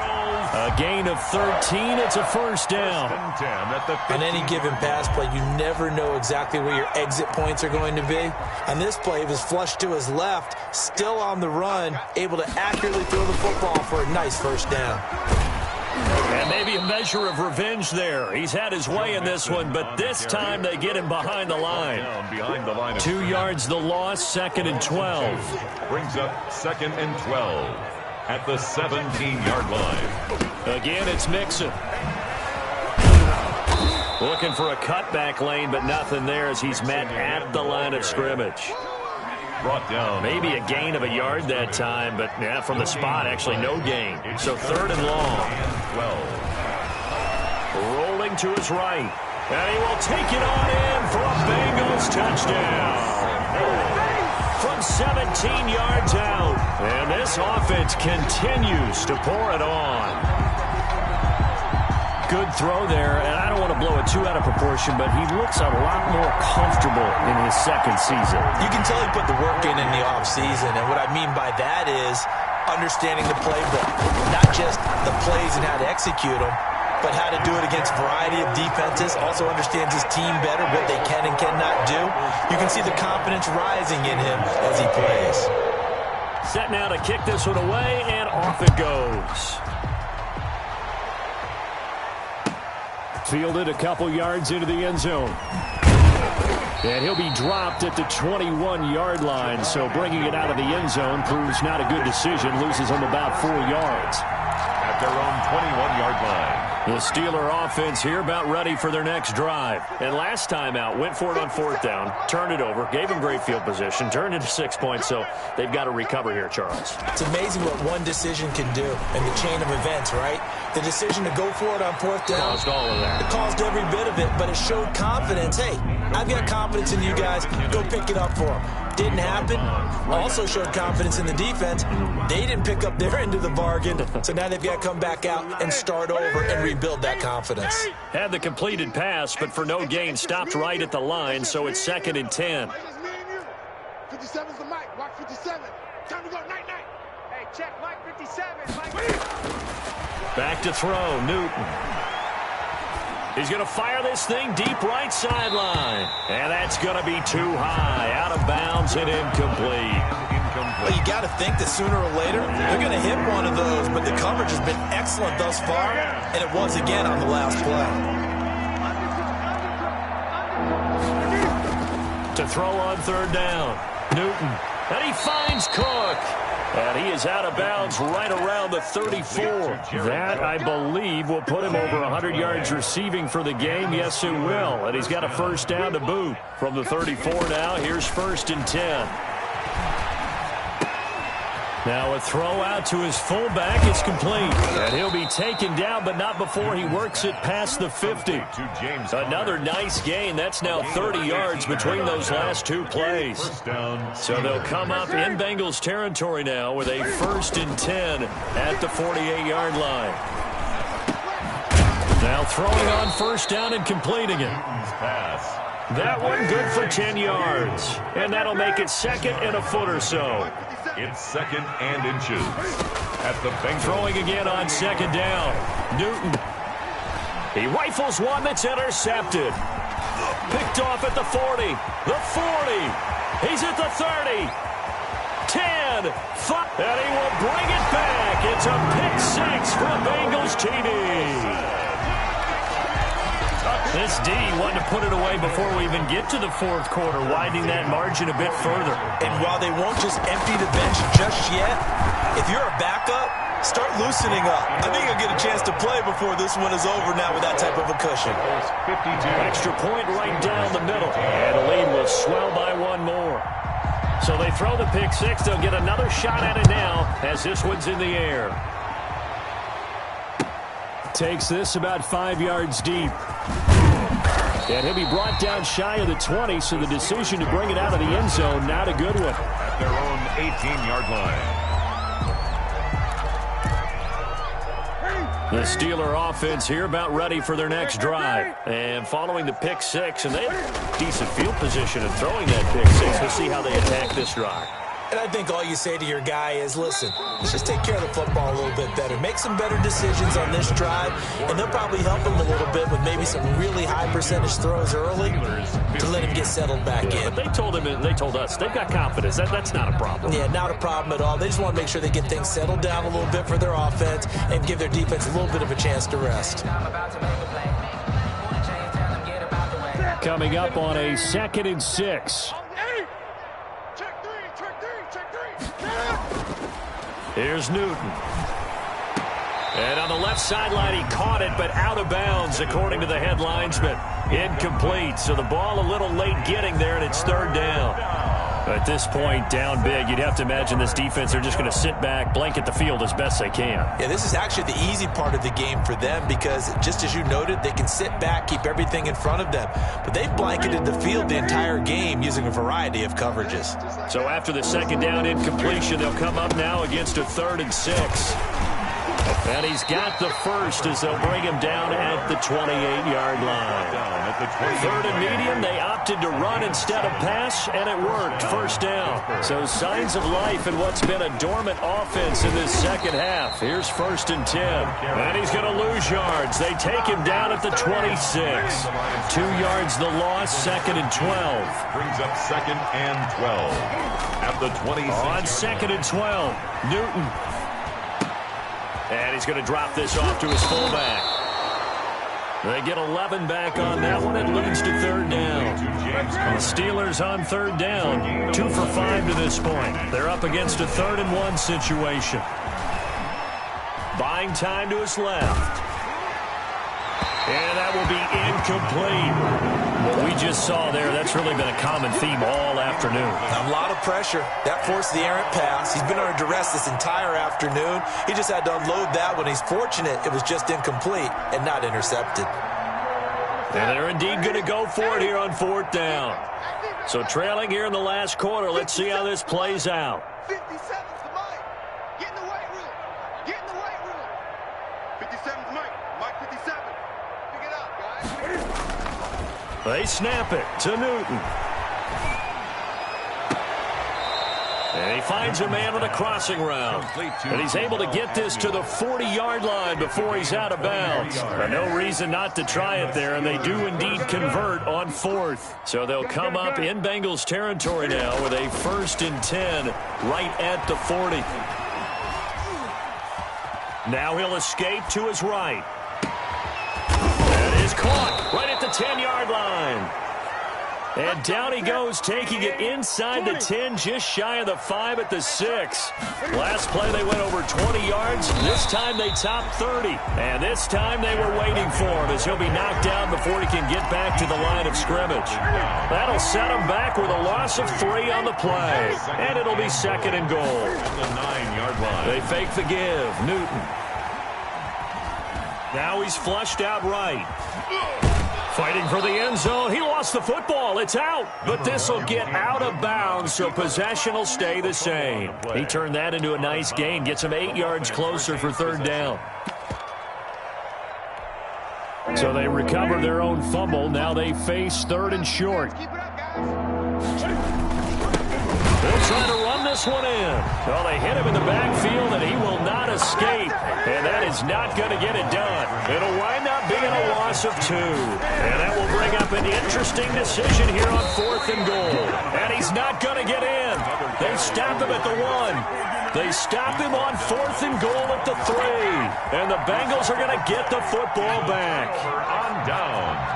A gain of 13. It's a first down. On any given pass play, you never know exactly where your exit points are going to be. On this play, it was flushed to his left, still on the run, able to accurately throw the football for a nice first down. And maybe a measure of revenge there. He's had his way in this one, but this time they get him behind the line. 2 yards the loss, 2nd and 12. Brings up 2nd and 12 at the 17-yard line. Again, it's Mixon. Looking for a cutback lane, but nothing there as he's met at the line of scrimmage. Brought down. Maybe a gain of a yard that time, but yeah, from the spot, actually no gain. So 3rd and long. 12. Rolling to his right. And he will take it on in for a Bengals touchdown. From 17 yards out. And this offense continues to pour it on. Good throw there, and I don't want to blow it too out of proportion, but he looks a lot more comfortable in his second season. You can tell he put the work in the offseason, and what I mean by that is understanding the playbook. Not just the plays and how to execute them, but how to do it against a variety of defenses. Also understands his team better, what they can and cannot do. You can see the confidence rising in him as he plays. Set now to kick this one away, and off it goes. Fielded a couple yards into the end zone. And he'll be dropped at the 21-yard line, so bringing it out of the end zone proves not a good decision. Loses him about 4 yards. At their own 21-yard line. The Steeler offense here about ready for their next drive. And last time out, went for it on 4th down, turned it over, gave him great field position, turned into 6 points, so they've got to recover here, Charles. It's amazing what one decision can do in the chain of events, right? The decision to go for it on 4th down. Caused all of that. It caused every bit of it, but it showed confidence. Hey, I've got confidence in you guys. Go pick it up for them. Didn't happen. Also showed confidence in the defense. They didn't pick up their end of the bargain, so now they've got to come back out and start over and rebuild that confidence. Had the completed pass, but for no gain, stopped right at the line, so it's 2nd and 10. 57's the mic. Mark 57. Time to go. Night-night. Hey, check Mike 57. Mike. Back to throw, Newton. He's going to fire this thing deep right sideline. And that's going to be too high. Out of bounds and incomplete. Well, you got to think that sooner or later they're going to hit one of those, but the coverage has been excellent thus far, and it was again on the last play. To throw on 3rd down, Newton. And he finds Cook. And he is out of bounds right around the 34. That, I believe, will put him over 100 yards receiving for the game. Yes, it will. And he's got a first down to boot. From the 34 now, here's 1st and 10. Now a throw out to his fullback. It's complete. And he'll be taken down, but not before he works it past the 50. Another nice gain. That's now 30 yards between those last 2 plays. So they'll come up in Bengals territory now with a 1st and 10 at the 48-yard line. Now throwing on 1st down and completing it. That one good for 10 yards. And that'll make it 2nd and a foot or so. It's 2nd and inches at the Bengals. Throwing again on 2nd down. Newton. He rifles one that's intercepted. Picked off at the 40. The 40. He's at the 30. 10. 5. And he will bring it back. It's a pick 6 for a Bengals TD. This D wanted to put it away before we even get to the 4th quarter, widening that margin a bit further. And while they won't just empty the bench just yet, if you're a backup, Start loosening up. I think he'll get a chance to play before this one is over now with that type of a cushion. 52. Extra point right down the middle. And the lead will swell by one more. So they throw the pick six. They'll get another shot at it now as this one's in the air. Takes this about 5 yards deep. And he'll be brought down shy of the 20, so the decision to bring it out of the end zone, not a good one. At their own 18-yard line. The Steeler offense here about ready for their next drive. And following the pick six, and they have decent field position in throwing that pick six. We'll see how they attack this drive. And I think all you say to your guy is, listen, let's just take care of the football a little bit better. Make some better decisions on this drive, and they'll probably help him a little bit with maybe some really high percentage throws early to let him get settled back in. But they told him, and they told us, they've got confidence. That's not a problem. Yeah, not a problem at all. They just want to make sure they get things settled down a little bit for their offense and give their defense a little bit of a chance to rest. Coming up on a 2nd and 6. Here's Newton. And on the left sideline, he caught it, but out of bounds, according to the headlinesman. Incomplete, so the ball a little late getting there, and it's 3rd down. At this point, down big, you'd have to imagine this defense, they're just going to sit back, blanket the field as best they can. Yeah, this is actually the easy part of the game for them because, just as you noted, they can sit back, keep everything in front of them. But they've blanketed the field the entire game using a variety of coverages. So after the 2nd down incompletion, they'll come up now against a 3rd and 6. And he's got the first as they'll bring him down at the 28-yard line. 3rd and medium, they opted to run instead of pass, and it worked. 1st down. So signs of life in what's been a dormant offense in this second half. Here's 1st and 10. And he's going to lose yards. They take him down at the 26. 2 yards the loss, 2nd and 12. Brings up 2nd and 12. At the 26. On 2nd and 12, Newton. And he's going to drop this off to his fullback. They get 11 back on that one. It leads to 3rd down. The Steelers on 3rd down. 2 for 5 to this point. They're up against a 3rd and 1 situation. Buying time to his left. And that will be incomplete. What we just saw there, that's really been a common theme all afternoon. A lot of pressure. That forced the errant pass. He's been under duress this entire afternoon. He just had to unload that one. He's fortunate it was just incomplete and not intercepted. And they're indeed going to go for it here on 4th down. So trailing here in the last quarter, let's see how this plays out. 57's the Mike. Get in the weight room. Get in the weight room. 57's Mike. Mike 57. Pick it up, guys. They snap it to Newton. And he finds a man on a crossing route. And he's able to get this to the 40-yard line before he's out of bounds. No reason not to try it there, and they do indeed convert on 4th. So they'll come up in Bengals territory now with a 1st and 10 right at the 40. Now he'll escape to his right. And is caught right at the 10-yard line. And down he goes, taking it inside the 10, just shy of the 5 at the 6. Last play, they went over 20 yards. This time, they topped 30. And this time, they were waiting for him as he'll be knocked down before he can get back to the line of scrimmage. That'll set him back with a loss of 3 on the play. And it'll be 2nd and goal. At the 9-yard line. They fake the give. Newton. Now he's flushed out right. Fighting for the end zone. He lost the football. It's out. But this will get out of bounds, so possession will stay the same. He turned that into a nice gain. Gets him 8 yards closer for 3rd down. So they recover their own fumble. Now they face 3rd and short. They'll try to run this one in. Well, they hit him in the backfield, and he will not escape. And that is not going to get it done. It'll wind up being a loss of 2. And that will bring up an interesting decision here on 4th and goal. And he's not going to get in. They stop him at the 1. They stop him on 4th and goal at the 3. And the Bengals are going to get the football back. On downs.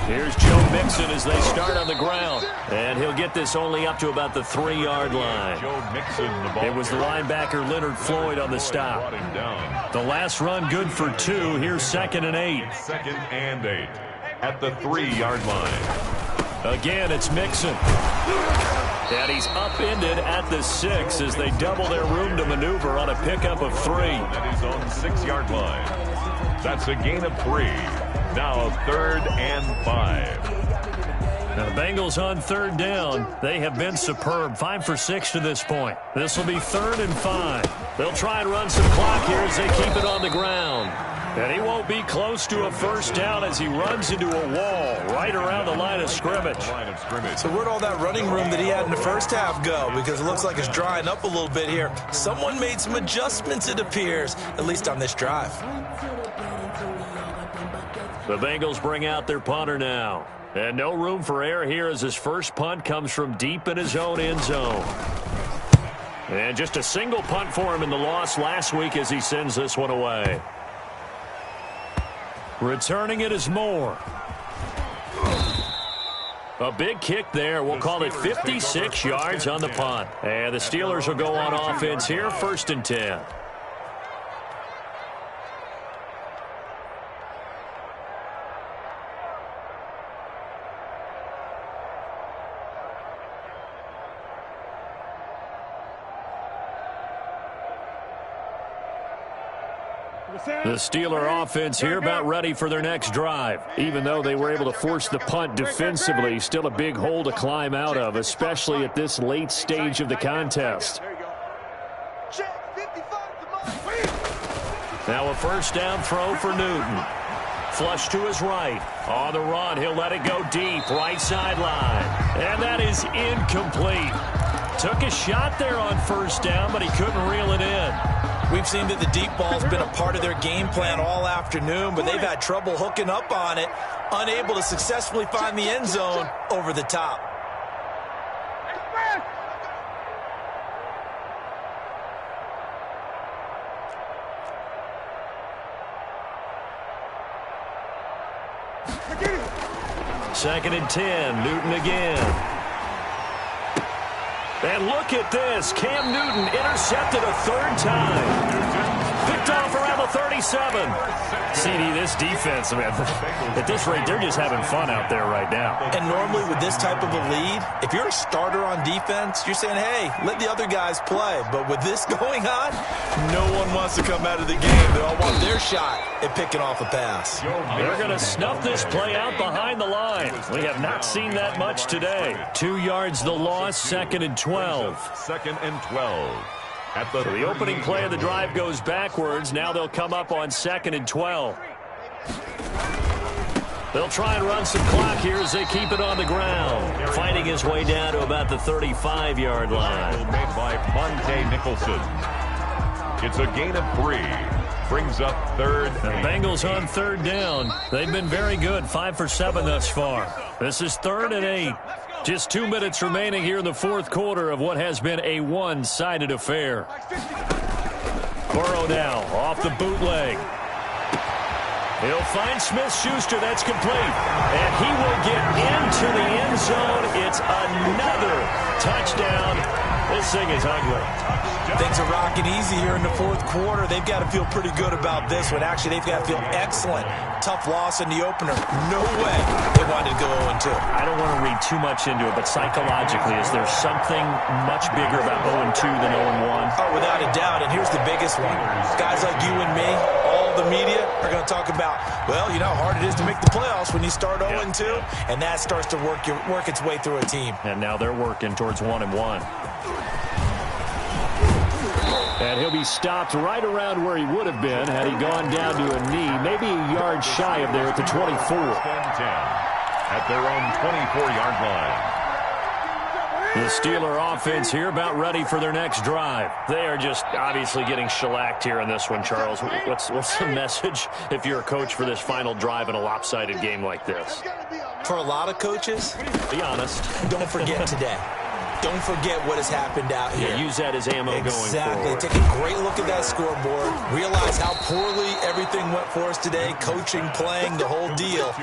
Here's Joe Mixon as they start on the ground. And he'll get this only up to about the 3-yard line. Joe Mixon, the ball. It was the linebacker Leonard Floyd on the stop. The last run good for 2. Here's 2nd and 8. 2nd and 8 at the 3-yard line. Again, it's Mixon. And he's upended at the 6 as they double their room to maneuver on a pickup of 3. That is on the 6-yard line. That's a gain of 3. Now 3rd and 5. Now the Bengals on 3rd down. They have been superb. 5 for 6 to this point. This will be 3rd and 5. They'll try and run some clock here as they keep it on the ground. And he won't be close to a first down as he runs into a wall right around the line of scrimmage. So where'd all that running room that he had in the first half go? Because it looks like it's drying up a little bit here. Someone made some adjustments, it appears, at least on this drive. The Bengals bring out their punter now. And no room for error here as his first punt comes from deep in his own end zone. And just a single punt for him in the loss last week as he sends this one away. Returning it is Moore. A big kick there. We'll call it 56 yards on the punt. And the Steelers will go on offense here, 1st and 10. The Steeler offense here about ready for their next drive. Even though they were able to force the punt defensively, still a big hole to climb out of, especially at this late stage of the contest. Now a first down throw for Newton. Flush to his right. On the run, he'll let it go deep, right sideline. And that is incomplete. Took a shot there on first down, but he couldn't reel it in. We've seen that the deep ball's been a part of their game plan all afternoon, but they've had trouble hooking up on it, unable to successfully find the end zone over the top. Second and 10, Newton again. And look at this. Cam Newton intercepted a 3rd time. Picked off around the 37. CD, this defense, man, at this rate, they're just having fun out there right now. And normally with this type of a lead, if you're a starter on defense, you're saying, hey, let the other guys play. But with this going on, no one wants to come out of the game. They all want their shot at picking off a pass. They're going to snuff this play out behind the line. We have not seen that much today. 2 yards the loss, 2nd and 12. 2nd and 12. So the opening play of the drive goes backwards. Now they'll come up on 2nd and 12. They'll try and run some clock here as they keep it on the ground. Fighting his way down to about the 35-yard line. Made by Monte Nicholson. It's a gain of 3. Brings up 3rd. The Bengals on 3rd down. They've been very good. 5 for 7 thus far. This is 3rd and 8. Just 2 minutes remaining here in the 4th quarter of what has been a one-sided affair. Burrow now off the bootleg. He'll find Smith-Schuster. That's complete. And he will get into the end zone. It's another touchdown. This thing is ugly. Things are rocking easy here in the 4th quarter. They've got to feel pretty good about this one. Actually, they've got to feel excellent. Tough loss in the opener. No way they wanted to go 0-2. I don't want to read too much into it, but psychologically, is there something much bigger about 0-2 than 0-1? Oh, without a doubt, and here's the biggest one. Guys like you and me, all the media, are going to talk about, well, you know how hard it is to make the playoffs when you start 0-2, and that starts to work its way through a team. And now they're working towards 1-1. And he'll be stopped right around where he would have been had he gone down to a knee, maybe a yard shy of there at the 24. At their own 24-yard line. The Steeler offense here about ready for their next drive. They are just obviously getting shellacked here in this one, Charles. What's the message if you're a coach for this final drive in a lopsided game like this? For a lot of coaches, be honest. don't forget today. don't forget what has happened out here. Yeah, use that as ammo going forward. Exactly. Take a great look at that scoreboard. Realize how poorly everything went for us today. Coaching, playing, the whole deal.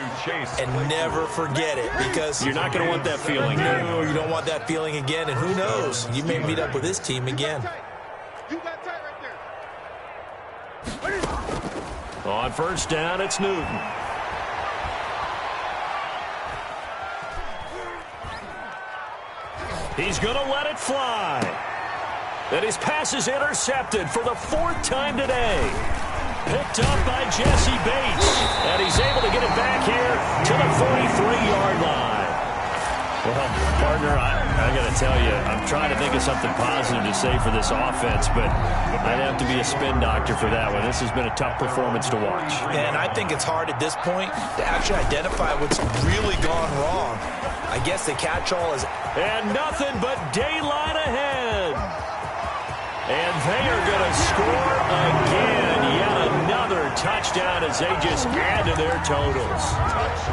And never forget it, because you're not going to want that feeling. No, you don't want that feeling again. And who knows? You may meet up with this team again. You got tight right there. On first down, it's Newton. He's going to let it fly. And his pass is intercepted for the 4th time today. Picked up by Jesse Bates. And he's able to get it back here to the 43-yard line. Well, partner, I got to tell you, I'm trying to think of something positive to say for this offense, but I'd have to be a spin doctor for that one. This has been a tough performance to watch. And I think it's hard at this point to actually identify what's really gone wrong. I guess the catch-all is... And nothing but daylight ahead. And they are going to score again. Yet another touchdown as they just add to their totals.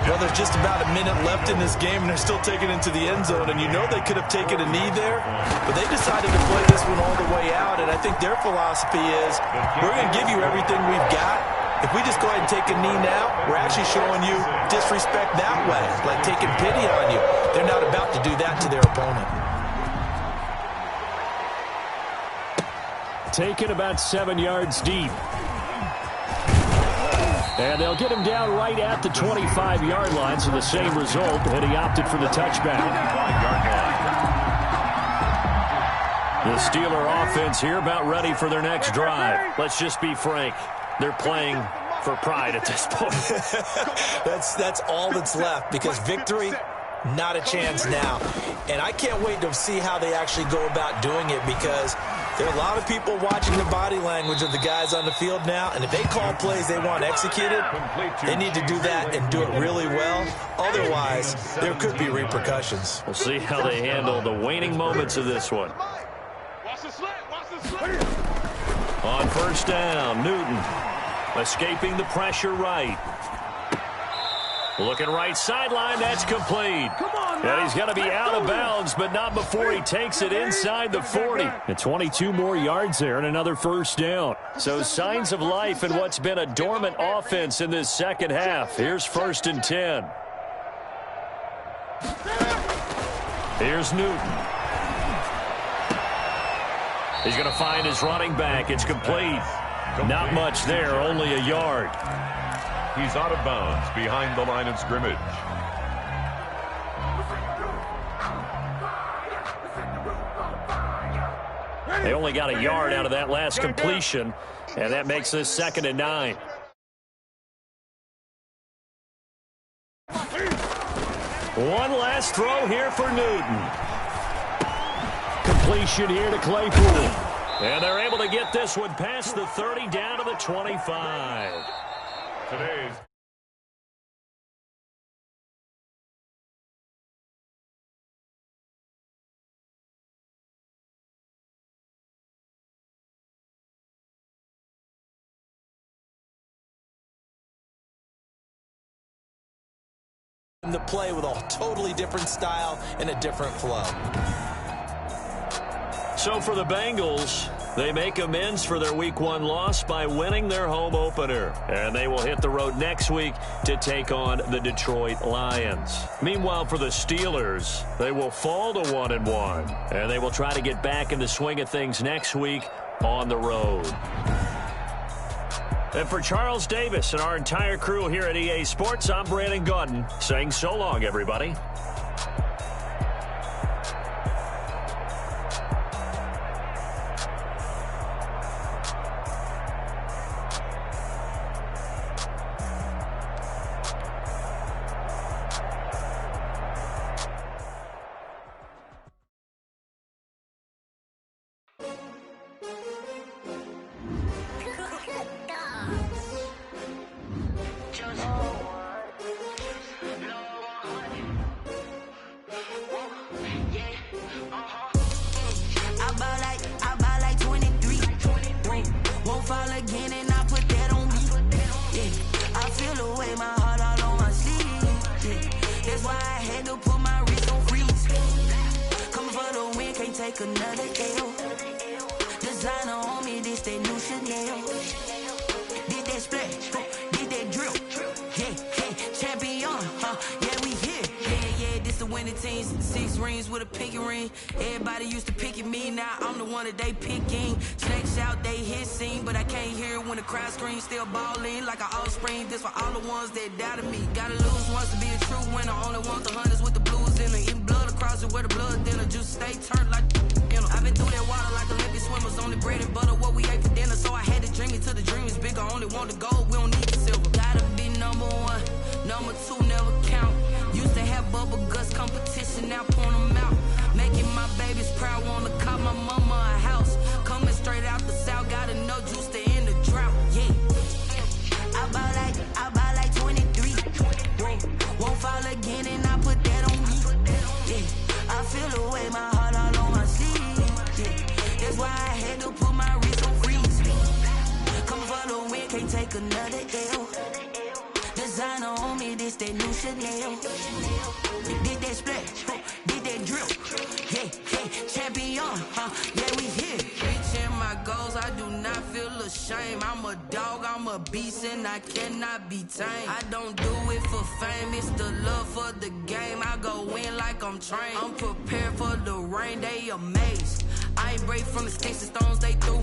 Well, there's just about a minute left in this game, and they're still taking it into the end zone. And you know they could have taken a knee there, but they decided to play this one all the way out. And I think their philosophy is, we're going to give you everything we've got. If we just go ahead and take a knee now, we're actually showing you disrespect that way, like taking pity on you. They're not about to do that to their opponent. Taken about 7 yards deep. And they'll get him down right at the 25-yard line, so the same result, and he opted for the touchback. The Steeler offense here about ready for their next drive. Let's just be frank. They're playing for pride at this point. That's all that's left, because victory, not a chance now. And I can't wait to see how they actually go about doing it, because there are a lot of people watching the body language of the guys on the field now, and if they call plays they want executed, they need to do that and do it really well. Otherwise, there could be repercussions. We'll see how they handle the waning moments of this one. Watch the slant. Watch the slant. On first down, Newton escaping the pressure right. Looking right sideline, that's complete. And he's going to be out of bounds, but not before he takes it inside the 40. And 22 more yards there and another first down. So signs of life in what's been a dormant offense in this second half. Here's 1st and 10. Here's Newton. He's going to find his running back. It's complete. Not much there, only a yard. He's out of bounds behind the line of scrimmage. They only got a yard out of that last completion, and that makes this 2nd and 9. One last throw here for Newton. Completion here to Claypool. And they're able to get this one past the 30 down to the 25. Today's To play with a totally different style and a different flow. So for the Bengals, they make amends for their Week 1 loss by winning their home opener. And they will hit the road next week to take on the Detroit Lions. Meanwhile, for the Steelers, they will fall to 1-1. And they will try to get back in the swing of things next week on the road. And for Charles Davis and our entire crew here at EA Sports, I'm Brandon Gaudin saying so long, everybody. take another L. Designer on me, this that new Chanel. Did that splash, did that drill. Yeah, champion, yeah, we here. Yeah, this the winning team. 6 rings with a pinky ring. Everybody used to pick at me, now I'm the one that they picking. Snakes out, they hit scene, but I can't hear it when the crowd screams. Still ballin' like an offspring. This for all the ones that doubted me. Gotta lose once to be a true winner. Only want the hunters with the blues in it. Eating blood across it where the blood dinner. Juice stay turned like you know. I've been through that water like Olympic swimmers. Only bread and butter, what we ate for dinner. So I had to dream it till the dream is bigger. Only want the gold, we don't need the silver. Gotta be number 1, number 2 never count. Used to have bubble guts competition, now point them out. Making my babies proud, wanna call my mama a house. Coming straight out the south, gotta know juice to end the drought. Yeah, I bought like 23. Won't fall again, and I put that on me. Yeah, I feel the way, my heart all on my sleeve. Yeah, that's why I had to put my wrist on freeze. Come for the win, can't take another L. Designer on me, this that new Chanel. Did that splash, did that drill. Yeah, champion, yeah, we here. Reaching my goals, I do not feel ashamed. I'm a dog, I'm a beast, and I cannot be tamed. I don't do it for fame, it's the love for the game. I go in like I'm trained. I'm prepared for the rain, they amazed. I ain't break from the sticks and stones they threw.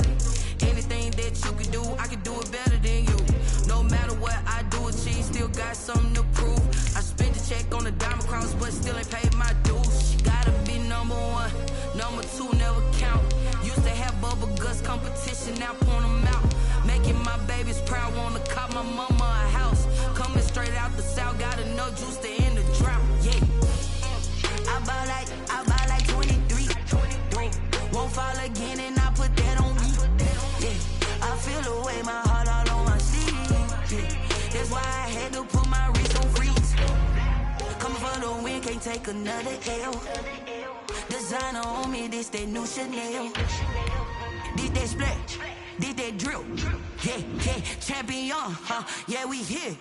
Anything that you can do, I can do it better than you. No matter what I do achieve, still got something to prove. I spent the check on the diamond cross, but still ain't paid my dues. Gotta be number 1, number 2 never count. Used to have bubble guts competition, now point them out. Making my babies proud, wanna call my mama a house. Coming straight out the south, gotta know juice to end the drought. Yeah, I bought like 23. Won't fall again, and I put that on me. Yeah, I feel the way, my heart all on my sleeve. Yeah, that's why I had to put my wrist on freeze. Coming for the win, can't take another L. Designer on me, this that new Chanel. Did that splash, did that drill. Yeah, champion, yeah, we here.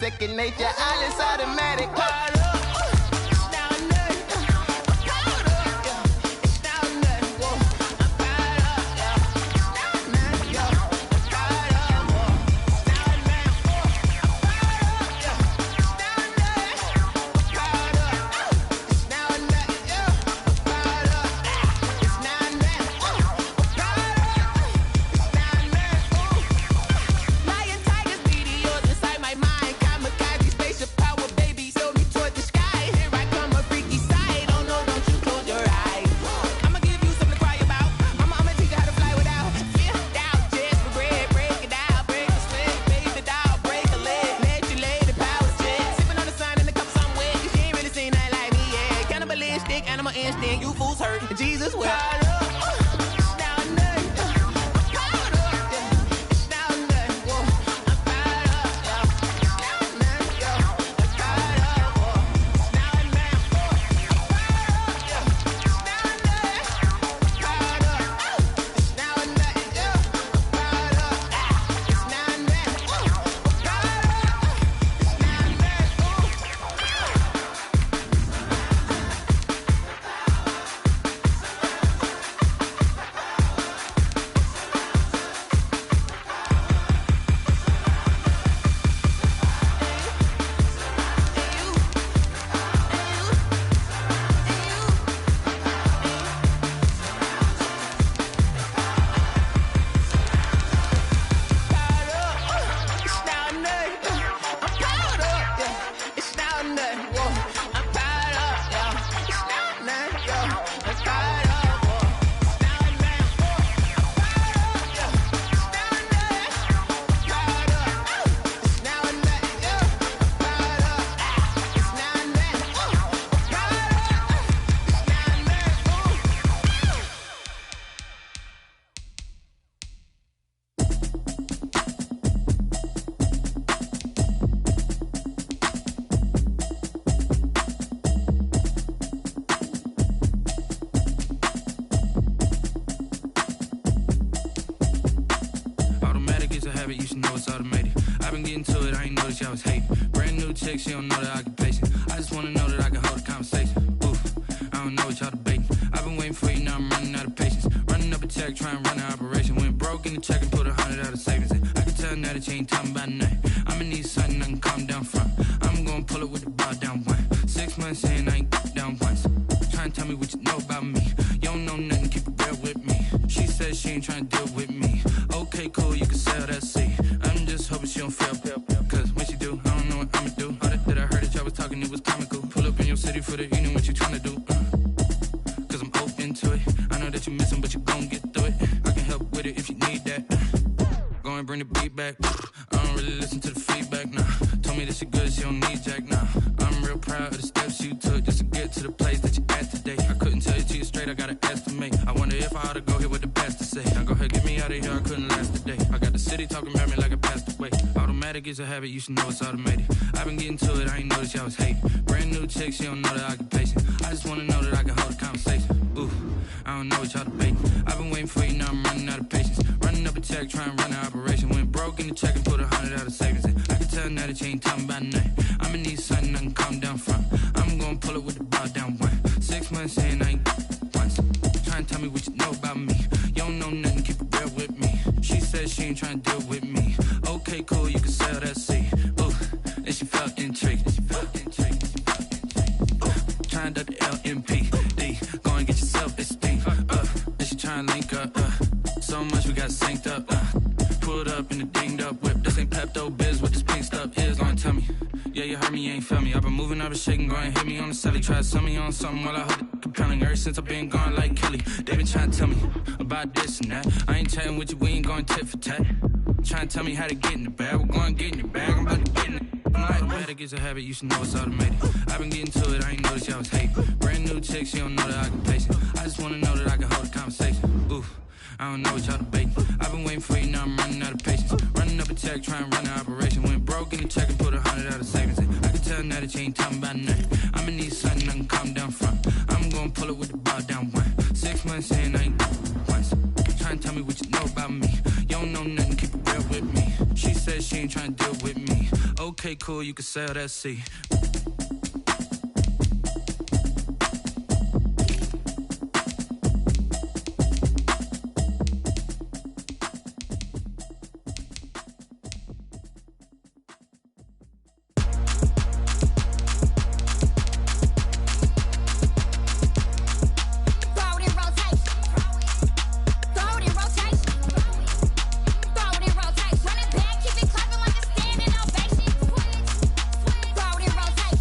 Second nature, all is automatic. Jesus well. it's automated. I've been getting to it, I ain't noticed y'all was hating. Brand new chick, she don't know the occupation. I just wanna know that I can hold a conversation. Oof, I don't know what y'all debating. I've been waiting for you, now I'm running out of patience. Running up a check, trying to run an operation. Went broke in the check and put 100 out of savings in. I can tell now that you ain't talking about nothing. I'ma need something I can calm down from. I'm gonna pull it with the bar down one. 6 months in, I ain't down once. Trying to tell me what you know about me. You don't know nothing, keep it real with me. She says she ain't trying to deal with me. Okay, cool, you can sell that seed. I'm just hoping she don't fail. Cause when she do, I don't know what I'ma do. All that I heard that y'all was talking, it was comical. Pull up in your city for the evening, what you trying to do? Cause I'm open to it. I know that you missing, but you gon' get through it. I can help with it if you need that. Go and bring the beat back. I don't really listen to the feedback, nah. Told me that she good, she don't need jack, nah. I'm real proud of the steps you took just to get to the place that you at today. I couldn't tell you to you straight, I gotta estimate. I wonder if I ought to go here with the best to say. Now go ahead, get me out of here, I couldn't last today. I got the city talking about me like I passed away. Automatic is a habit, you should know it's automated. I've been getting to it, I ain't noticed y'all was hating. Brand new chick, she don't know the occupation. I just wanna know that I can hold a conversation. Oof, I don't know what y'all debating. I've been waiting for you, now I'm running out of patience. Running up a check, trying to run an operation. Went broke in the check and put 100 out of savings in. I can tell now that you ain't talking about nothing. I'ma need something I can calm down from. I'm gonna pull it with the bar down one. 6 months in, I ain't once. Trying to tell me what you know about me. You don't know nothing, keep it real with me. She says she ain't trying to deal with me. Okay, cool, you can sell that seed. Ooh, and she felt intrigued. Trying to duck the LMPD. Go and get yourself esteem. And she trying to link up. So much we got synced up. Pulled up in the dinged up whip. This ain't Pepto-Biz, what this pink stuff is. Long tell me. Yeah, you heard me, you ain't feel me. I've been moving, I've been shaking, go and hit me on the celly. Try to sell me on something while I hold it compelling. Ever since I've been gone like Kelly, they been trying to tell me about this and that. I ain't chatting with you, we ain't going tit for tat. Trying to tell me how to get in the bag. We're going to get in the bag, I'm about to get in it. Automatic is a habit, you should know it's automated. I've been getting to it, I ain't noticed y'all was hating. Brand new chick, she don't know the occupation. I just wanna know that I can hold a conversation. Oof, I don't know what y'all debating. I've been waiting for you, now I'm running out of patience. Running up a check, trying to run an operation. Went broke in the check and put 100 out of savings in. I can tell now that you ain't talking about nothing. I'ma need something I can calm down from. I'm gonna pull it with the bar down one. 6 months in, I ain't once. Trying to tell me what you know about me. You don't know nothing, keep it real with me. She says she ain't trying to deal with me. Okay, cool, you can sell that seed. Rotate.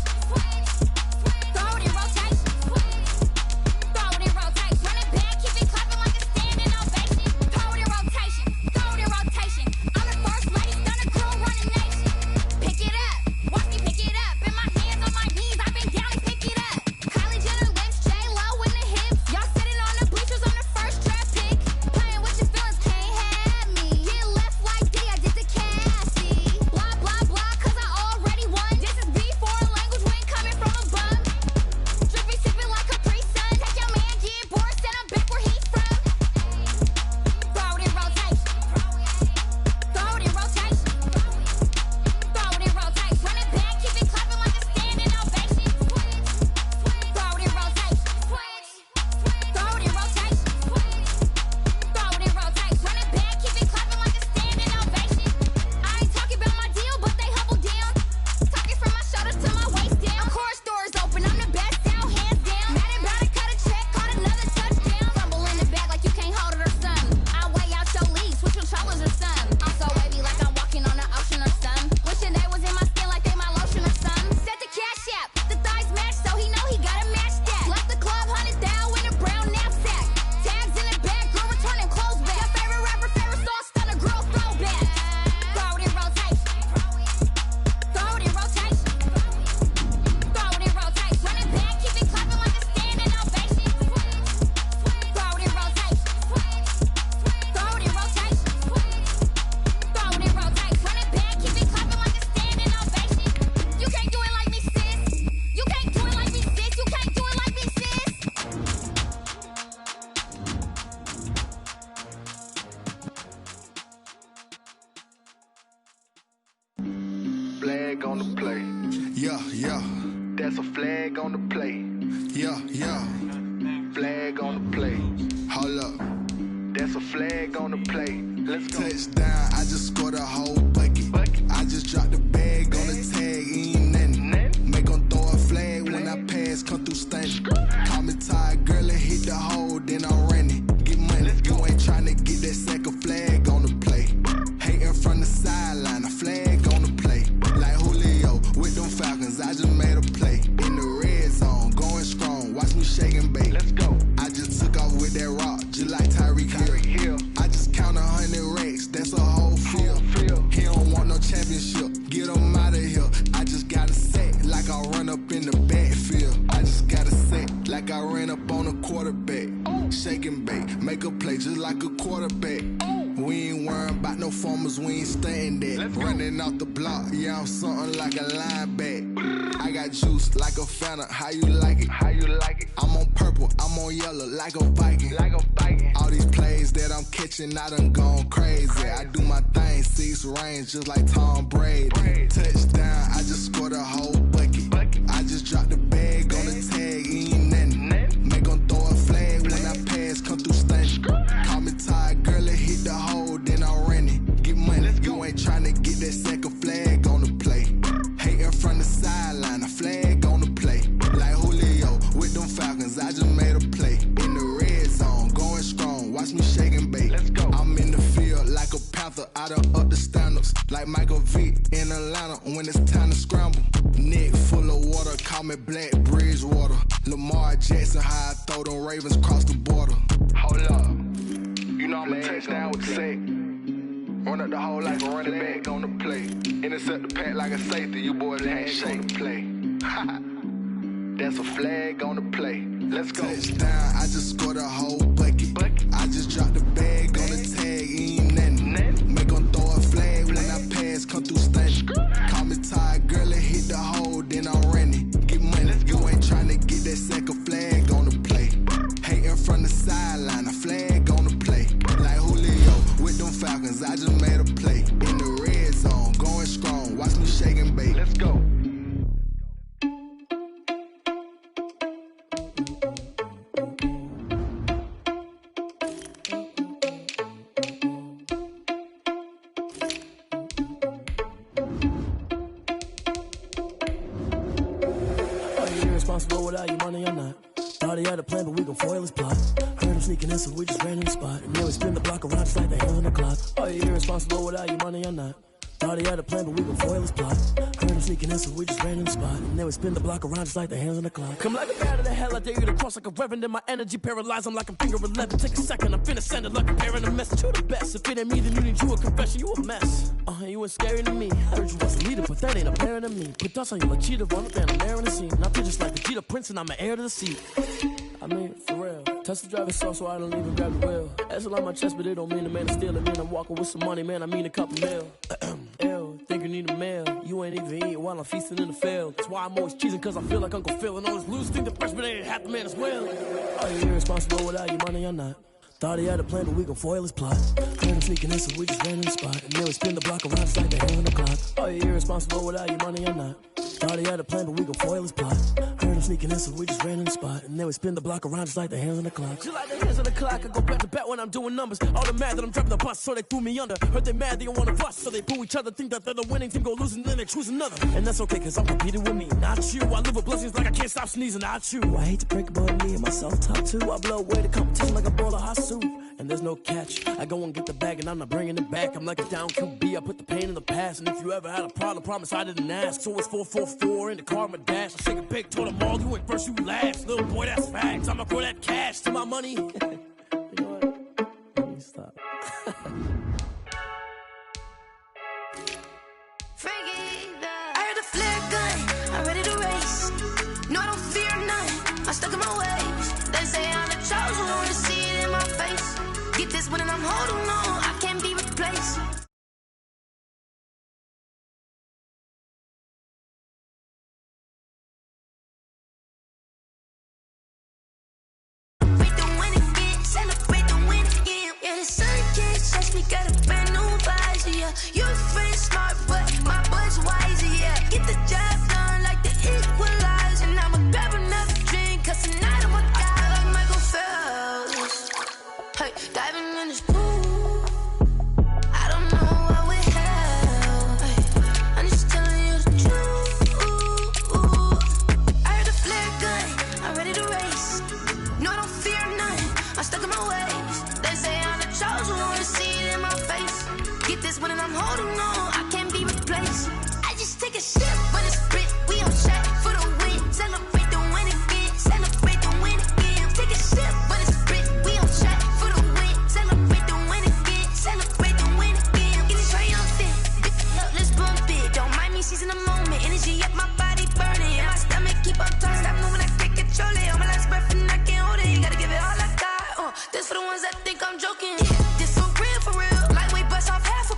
That's a flag on the play. Yeah. Flag on the play. Hold up. That's a flag on the play. Let's go. Touchdown, I just scored a whole bucket. I just dropped the bag on the tag, ain't nothing. Make them throw a flag when I pass, come through stunning. Call me tired, girl, and hit the hole, then I'm running. Get money, you ain't tryna get that second flag on the play. Hating from the sideline, a flag on the play. Like Julio with them Falcons, I just made a play. In the red zone, going strong, watch me shake and bake. Let's go. I just took off with that rock, just like Tyreek Hill. I just count 100 racks, that's a whole field. He don't want no championship, get him out of here. I just got a set, like I run up in the backfield. I just got a set, like I ran up on a quarterback. Shake and bake, make a play just like a quarterback. We ain't worrying about no formers, we ain't staying there. Running off the block, yeah, I'm something like a linebacker. I got juice like a Fanta, how you like it? I'm on purple, I'm on yellow, like a Viking. All these plays that I'm catching, I done gone crazy. I do my thing, 6 range, just like Tom Brady. Touchdown, I just scored a whole bucket. I just dropped the bag on the tag, ain't nothing. Make them throw a flag when I pass, come through stunning. Call me tired, girl, and hit the hole, then I'm running. Get money, you ain't tryna get that second flag on the play. Hating from the sideline, a flag on the play. Like Julio with them Falcons, I just made a play. In the red zone, going strong, watch me shake and bake. Let's go. I'm in the field like a Panther, I done up the standards. Like Michael Vick in Atlanta when it's time to scramble. Neck full of water, call me Black Bridgewater. Lamar Jackson, how I throw them Ravens cross the border. Hold up, you know I'm a touchdown with the sack. Run up the hole like a running back on the play. Intercept the pack like a safety, you boys ain't shake the play. That's a flag on the play. Let's go. Touchdown, I just scored a whole bucket. I just dropped the bag on the tag, ain't nothing. Make them throw a flag when I pass, come through stunning. Call me tired, girl, and hit the hole, then I'm running. Get money, you ain't tryna get that second flag on the play. Hating from the sideline, a flag on the play. Like Julio with them Falcons, I just made a play. In the red zone, going strong, watch me shake and bake. Let's go. Responsible without your money or not. Thought he had a plan, but we gon' foil his plot. Heard him sneaking in, so we just ran in the spot. And then we spin the block around just like the hands on the clock. Are you irresponsible without your money or not? Thought he had a plan, but we gon' foil his plot. Heard him sneaking in, so we just ran in the spot. And then we spin the block around just like the hands on the clock. Come like a bat of the hell, I dare you to cross like a reverend. In my energy paralyzed, I'm like I'm finger 11. Take a second, I'm finna send it like a parent a message. You the best, if it ain't me, then you need you a confession. You a mess, you ain't scary to me. I heard you was a leader, but that ain't apparent to me. Put dust on you like cheetah, run up and I'm airing the scene. Not just like the Cheetah Prince and I'm an heir to the seat. I mean, for real. Touch the driver's soft so I don't even grab the wheel. That's on my chest, but it don't mean the man is stealing. Man, I'm walking with some money, man, I mean a couple mil. Ew, think you need a meal. You ain't even eating while I'm feasting in the field. That's why I'm always cheesing, cause I feel like Uncle Phil. And all this loose think the freshman ain't half the man as well. Are you irresponsible without your money or not? Thought he had a plan, but we gon' foil his plot. Heard him sneaking in, so we just ran in the spot. And then we spin the block around just like the hands on the clock. Are you irresponsible without your money or not? Thought he had a plan, but we gon' foil his plot. Heard him sneaking in, so we just ran in the spot. And then we spin the block around just like the hands on the clock. Just like the hands on the clock, I go back to back when I'm doing numbers. All the mad that I'm dropping the bus, so they threw me under. Heard they mad, they don't wanna bust, so they boo each other. Think that they're the winning team, go losing, then they choose another. And that's okay, cause I'm competing with me, not you. I live with blessings like I can't stop sneezing, not you. I hate to break it, but me and myself top too. I blow away the competition like a bowl of hot soup. And there's no catch. I go and get the bag and I'm not bringing it back. I'm like a down QB, I put the pain in the past. And if you ever had a problem, promise I didn't ask. So it's 444 in the car, my dash. I shake a big, told them all, you ain't first, you last. Little boy, that's facts. I'ma throw that cash to my money. You know what? Let me stop. I heard the flare gun, I'm ready to race. No, I don't fear none, I'm stuck in my ways. They say I'm the chosen one, to see it in my face. Get this one and I'm holding on, I can't be replaced. Celebrate the win again, celebrate the win again. Yeah, the sun can't touch me, got a brand new visor, yeah. Your friend smart, but my bud's wiser, yeah. Get the job done like the equalizer. one and I'm holding on. I can't be replaced. I just take a sip, but it's split. We on track for the win. Celebrate the win again. Celebrate the win again. Take a sip, but it's split. We on track for the win. Celebrate the win again. Celebrate the win again. Get it triumphant. Look, let's bump it. Don't mind me, she's in the moment. Energy up my body burning. And my stomach keep up turning. Stop moving, I can't control it. On my last breath and I can't hold it. You gotta give it all I got. This for the ones that think I'm joking. This for real. Lightweight bust off half a.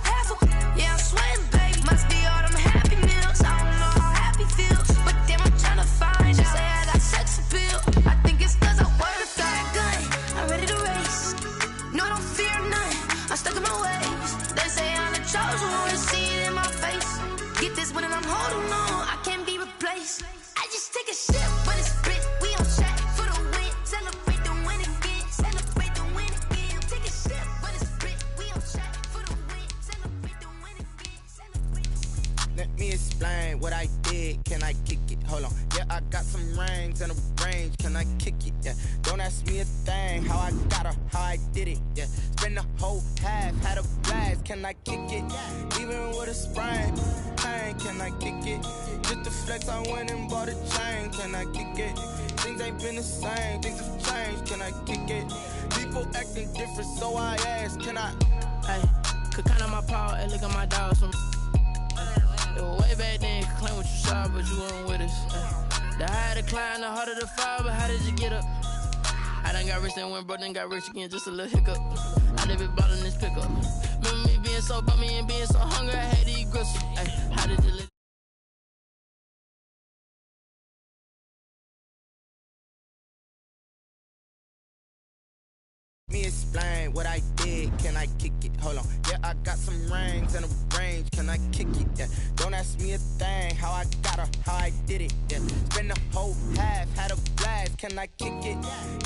Yeah, I'm sweating, baby. Must be all them happy meals. I don't know how happy feels, but damn, I'm trying to find out. Say I got sex appeal. I think it's cause I work out. Gun, I'm ready to race. No, I don't fear none. I'm stuck in my ways. They say I'm the chosen one. See it in my face. Get this one and I'm holding on. I can't be replaced. I just take a sip, but it's split. We on track for the win. Celebrate the win again. Celebrate the win again. Take a sip, but it's split. We on track for the win. Celebrate the win again. Celebrate the win. Let me explain what I did. Can I kick it? Hold on. Yeah, I got some rings and a range. Can I kick it? Yeah. Don't ask me a thing. How I got her, how I did it. Yeah. Spend the whole half, had a blast. Can I kick it? Even with a sprain. Pain, can I kick it? Just to flex, I went and bought a chain. Can I kick it? Things ain't been the same. Things have changed. Can I kick it? People acting different, so I ask. Can I? Hey, could count on my power and look at my dogs from. It was way back then, you could claim what you saw, but you weren't with us. The higher the climb, the harder the fall, but how did you get up? I done got rich, then went broke, then got rich again, just a little hiccup. I never bought in this pickup. Remember me being so bummy and being so hungry, I had to eat gristle. Hey, how did you live? Me explain what I did. Can I kick it? Hold on. Yeah, I got some rings and a range. Can I kick it? Yeah. Don't ask me a thing. How I got her, how I did it. Yeah. Spend the whole half, had a blast. Can I kick it?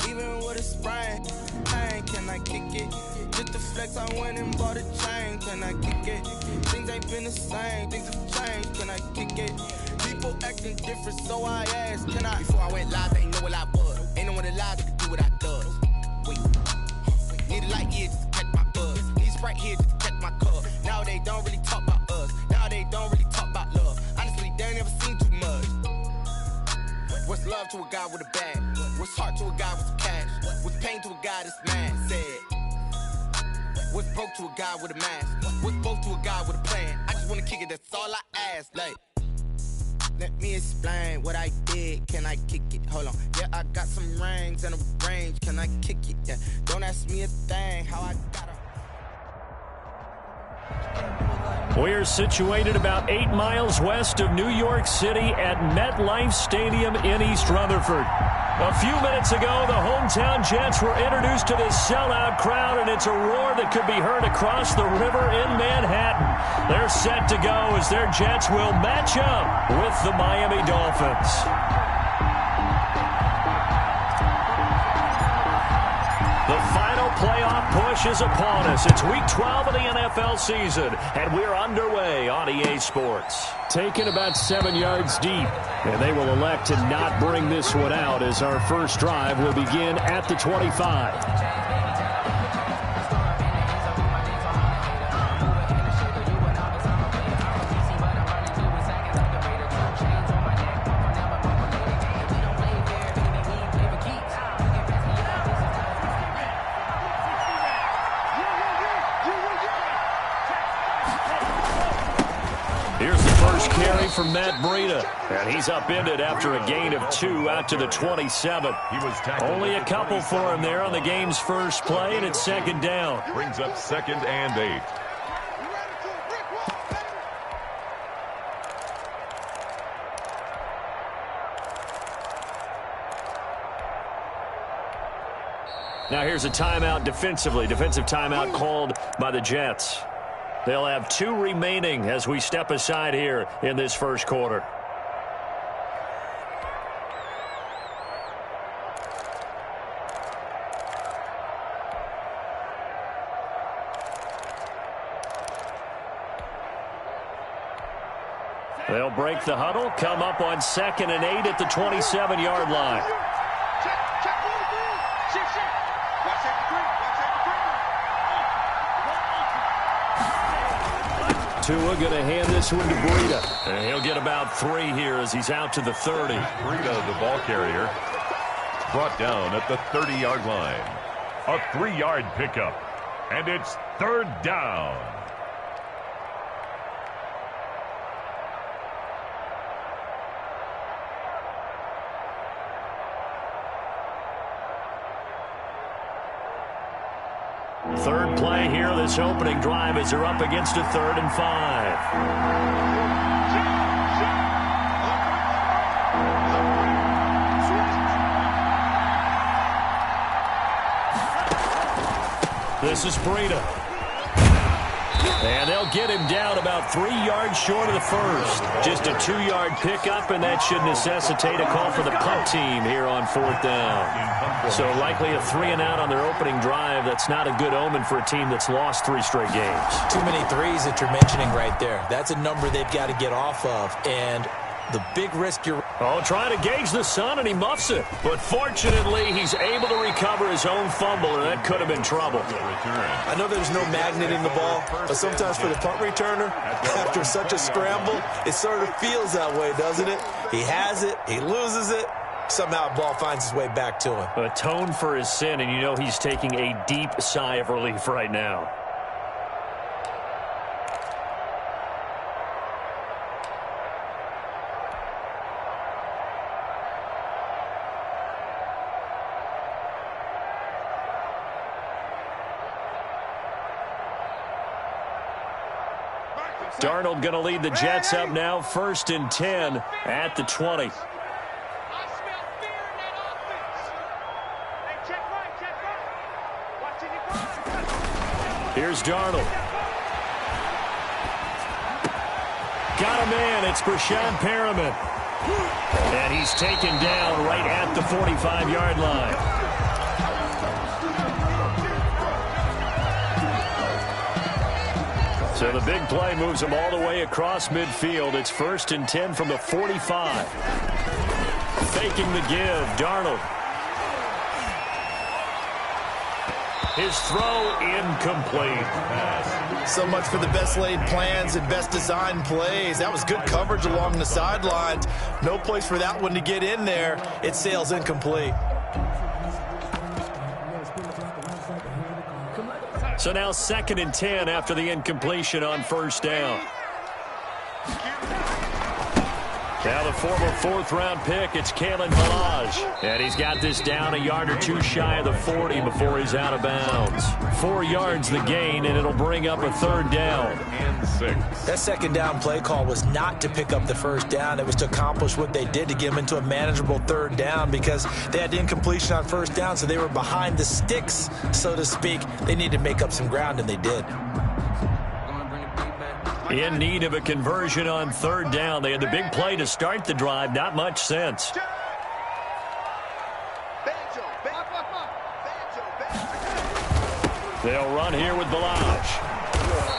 Even with a sprain. Pain, can I kick it? Just to flex, I went and bought a chain. Can I kick it? Things ain't been the same. Things have changed. Can I kick it? People acting different, so I asked. Can I? Before I went live, they ain't know what I was. Ain't no one alive that could do what I does. Wait. Need a light here just to catch my buzz. Need Sprite here just to catch my cup. Now they don't really talk about us. Now they don't really talk about love. Honestly, they ain't never seen too much. What's love to a guy with a bag? What's heart to a guy with some cash? What's pain to a guy that's mad? Said. What's broke to a guy with a mask? What's broke to a guy with a plan? I just wanna kick it, that's all I ask. Like, let me explain what I did. Can I kick it? Hold on. Yeah, I got some rings and a range. Can I kick it? Yeah. Don't ask me a thing. How I got her. We're situated about 8 miles west of New York City at MetLife Stadium in East Rutherford. A few minutes ago, the hometown Jets were introduced to this sellout crowd, and it's a roar that could be heard across the river in Manhattan. They're set to go as their Jets will match up with the Miami Dolphins. The final playoff push is upon us. It's Week 12 of the NFL season, and we're underway on EA Sports. Taken about 7 yards deep, and they will elect to not bring this one out as our first drive will begin at the 25. From Matt Breida, and he's upended after a gain of 2 out to the 27. Only a couple for him there on the game's first play, and it's second down. Brings up 2nd and 8. Now here's a timeout defensively. Defensive timeout called by the Jets. They'll have 2 remaining as we step aside here in this first quarter. They'll break the huddle, come up on 2nd and 8 at the 27-yard line. Tua going to hand this one to Breida. And he'll get about 3 here as he's out to the 30. Breida, the ball carrier, brought down at the 30-yard line. A 3-yard pickup. And it's 3rd down. Third play here, this opening drive as they're up against a 3rd and 5. This is Breida. And they'll get him down about 3 yards short of the first. Just a 2-yard pickup, and that should necessitate a call for the punt team here on 4th down. So likely a 3-and-out on their opening drive. That's not a good omen for a team that's lost 3 straight games. Too many threes that you're mentioning right there. That's a number they've got to get off of. And the big risk you're... Oh, trying to gauge the sun, and he muffs it. But fortunately, he's able to recover his own fumble, and that could have been trouble. I know there's no magnet in the ball, but sometimes for the punt returner, after such a scramble, it sort of feels that way, doesn't it? He has it, he loses it, somehow the ball finds its way back to him. Atone for his sin, and you know he's taking a deep sigh of relief right now. Darnold going to lead the Jets up now, 1st and 10 at the 20. Here's Darnold. Got a man. It's Brashad Perriman. And he's taken down right at the 45-yard line. So the big play moves him all the way across midfield. It's 1st and 10 from the 45. Faking the give, Darnold. His throw incomplete. So much for the best laid plans and best designed plays. That was good coverage along the sidelines. No place for that one to get in there. It sails incomplete. So now 2nd and 10 after the incompletion on 1st down. Now the former 4th-round pick, it's Kalen Ballage. And he's got this down a yard or 2 shy of the 40 before he's out of bounds. 4 yards the gain, and it'll bring up a 3rd down. And 6. That 2nd down play call was not to pick up the 1st down. It was to accomplish what they did to get them into a manageable 3rd down because they had incompletion on 1st down, so they were behind the sticks, so to speak. They needed to make up some ground, and they did. In need of a conversion on 3rd down. They had the big play to start the drive. Not much sense. They'll run here with Ballage.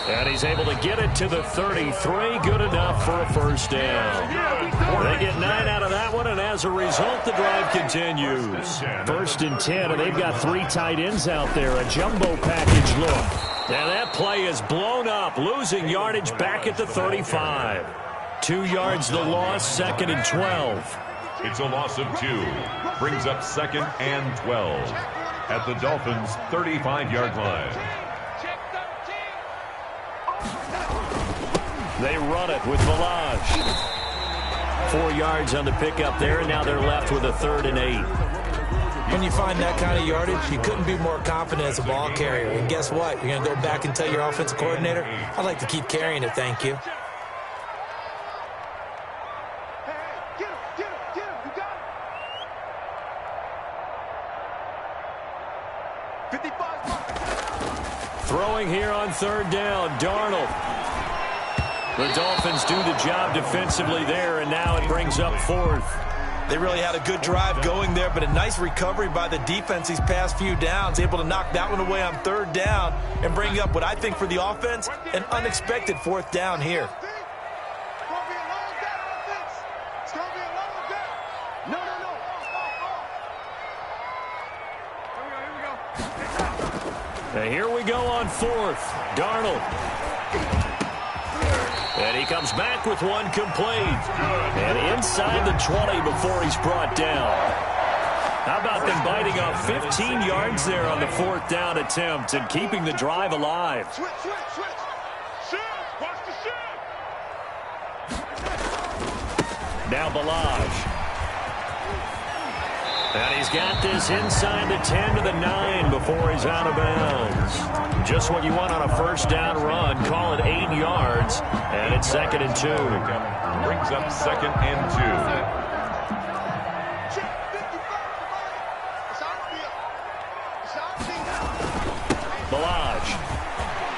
And he's able to get it to the 33. Good enough for a 1st down. They get 9 out of that one, and as a result, the drive continues. 1st and 10, and they've got 3 tight ends out there. A jumbo package look. And that play is blown up, losing yardage back at the 35. 2 yards the loss, 2nd and 12. It's a loss of 2. Brings up 2nd and 12 at the Dolphins' 35-yard line. They run it with Ballage. 4 yards on the pickup there, and now they're left with a 3rd and 8. When you find that kind of yardage, you couldn't be more confident as a ball carrier. And guess what? You're going to go back and tell your offensive coordinator, I'd like to keep carrying it, thank you. Throwing here on 3rd down, Darnold. The Dolphins do the job defensively there, and now it brings up 4th. They really had a good drive going there, but a nice recovery by the defense these past few downs, able to knock that one away on 3rd down and bring up what I think for the offense, an unexpected 4th down here. And here we go on 4th. Darnold. And he comes back with one complete. And inside the 20 before he's brought down. How about them biting off 15 yards there on the 4th down attempt and keeping the drive alive? Switch. Shift. Watch the shift. Now Balaj. And he's got this inside the 10 to the 9 before he's out of bounds. Just what you want on a first down run. Call it 8 yards. And it's 2nd and 2. Brings up 2nd and 2. Balaj.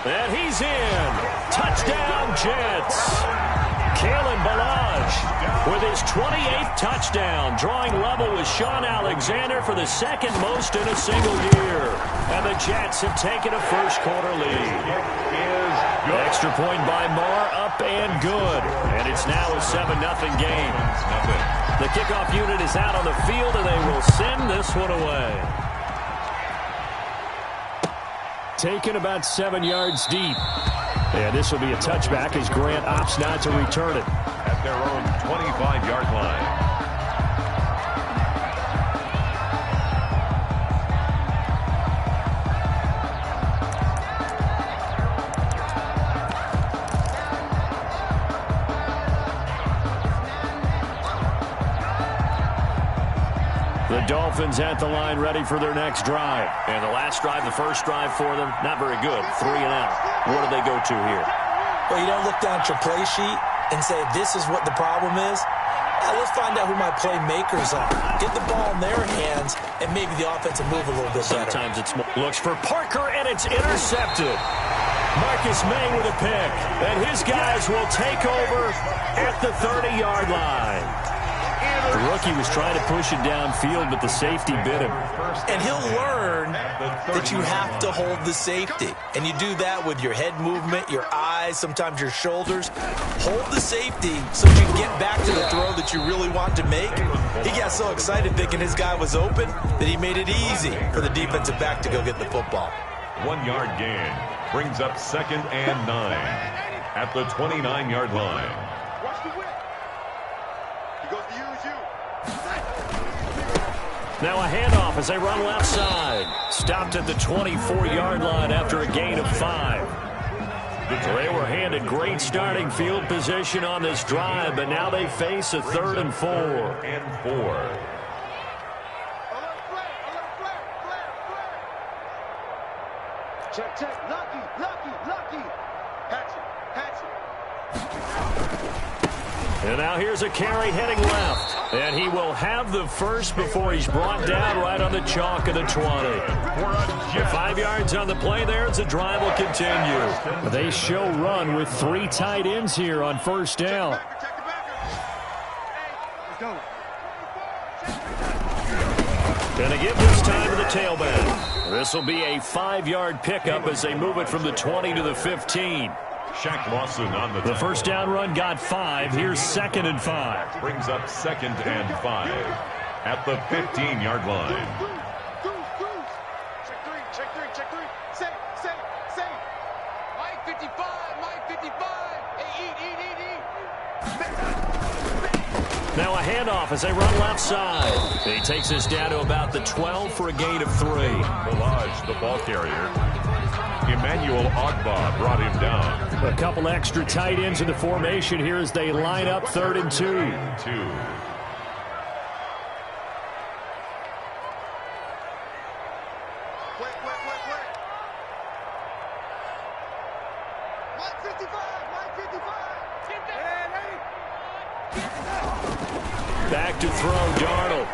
And he's in. Touchdown, Jets. Kalen Balaj with his 28th touchdown, drawing level with Sean Alexander for the 2nd most in a single year. And the Jets have taken a first-quarter lead. Extra point by Marr, up and good. And it's now a 7-0 game. The kickoff unit is out on the field, and they will send this one away. Taken about 7 yards deep. And this will be a touchback as Grant opts not to return it. At their own 25-yard line. The Dolphins at the line ready for their next drive. And the last drive, the first drive for them, not very good. 3 and out. What do they go to here? Well, you don't look down at your play sheet and say, this is what the problem is. Let's find out who my playmakers are. Get the ball in their hands, and maybe the offense will move a little bit better. Sometimes it's looks for Parker, and it's intercepted. Marcus May with a pick. And his guys will take over at the 30-yard line. The rookie was trying to push it downfield, but the safety bit him. And he'll learn that you have to hold the safety. And you do that with your head movement, your eyes, sometimes your shoulders. Hold the safety so you can get back to the throw that you really want to make. He got so excited thinking his guy was open that he made it easy for the defensive back to go get the football. 1 yard gain brings up 2nd and 9 at the 29-yard line. Watch the whip. He goes to use you. Now a handoff as they run left side. Stopped at the 24-yard line after a gain of 5. They were handed great starting field position on this drive, but now they face a 3rd and 4. Check. Lucky. Hatch it. And now here's a carry heading left. And he will have the first before he's brought down right on the chalk of the 20. 5 yards on the play there as the drive will continue. They show run with 3 tight ends here on first down. Gonna give this time to the tailback. This will be a 5-yard pickup as they move it from the 20 to the 15. Shaq Lawson on the first down run got 5. Here's 2nd and 5. Brings up 2nd and 5 at the 15-yard line. Check 3. Say. Mike 55. Hey, eat. Now a handoff as they run left side. He takes this down to about the 12 for a gain of 3. Balaj, the ball carrier. Emmanuel Ogba brought him down. A couple extra tight ends in the formation here as they line up 3rd and 2. Wait. Mike 55. Back to throw, Darnold.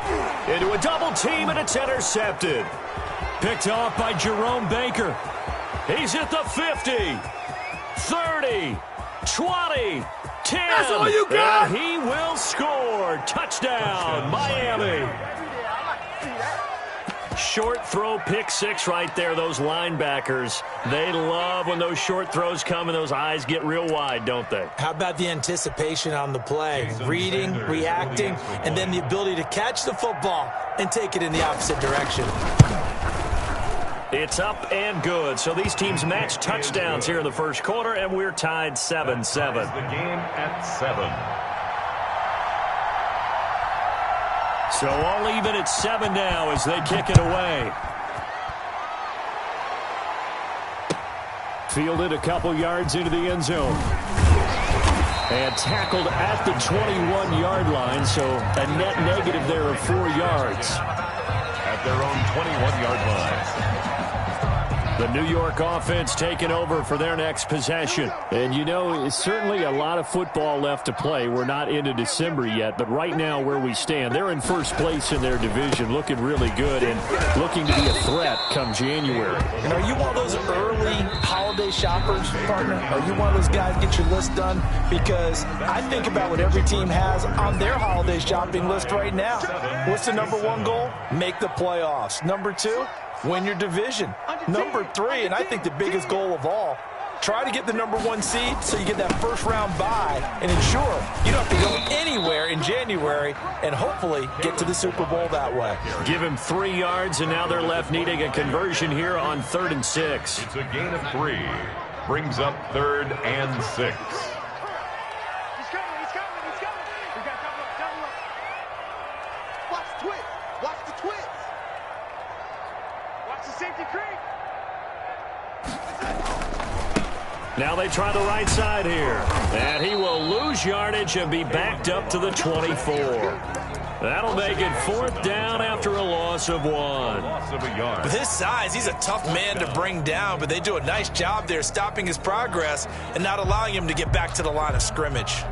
Into a double team, and it's intercepted. Picked off by Jerome Baker. He's at the 50, 30, 20, 10. That's all you got? And he will score. Touchdown, Miami. Short throw, pick 6 right there. Those linebackers, they love when those short throws come and those eyes get real wide, don't they? How about the anticipation on the play? Reading, reacting, and then the ability to catch the football and take it in the opposite direction. It's up and good. So these teams match touchdowns here in the first quarter, and we're tied 7-7. The game at 7. So all even at 7 now as they kick it away. Fielded a couple yards into the end zone. And tackled at the 21-yard line, so a net negative there of 4 yards. At their own 21-yard line. The New York offense taking over for their next possession. And, you know, it's certainly a lot of football left to play. We're not into December yet, but right now where we stand, they're in first place in their division, looking really good and looking to be a threat come January. And are you one of those early holiday shoppers, partner? Are you one of those guys get your list done? Because I think about what every team has on their holiday shopping list right now. What's the number 1 goal? Make the playoffs. Number 2? Win your division. Number 3, and I think the biggest goal of all, try to get the number 1 seed so you get that first round bye and ensure you don't have to go anywhere in January and hopefully get to the Super Bowl that way. Give him 3 yards, and now they're left needing a conversion here on 3rd and 6. It's a gain of 3. Brings up 3rd and 6. He's coming. We got double up. Watch the twist. Watch the twist. Watch the safety creep. Now they try the right side here. And he will lose yardage and be backed up to the 24. That'll make it 4th down after a loss of 1. Loss of a yard. With his size, he's a tough man to bring down, but they do a nice job there stopping his progress and not allowing him to get back to the line of scrimmage.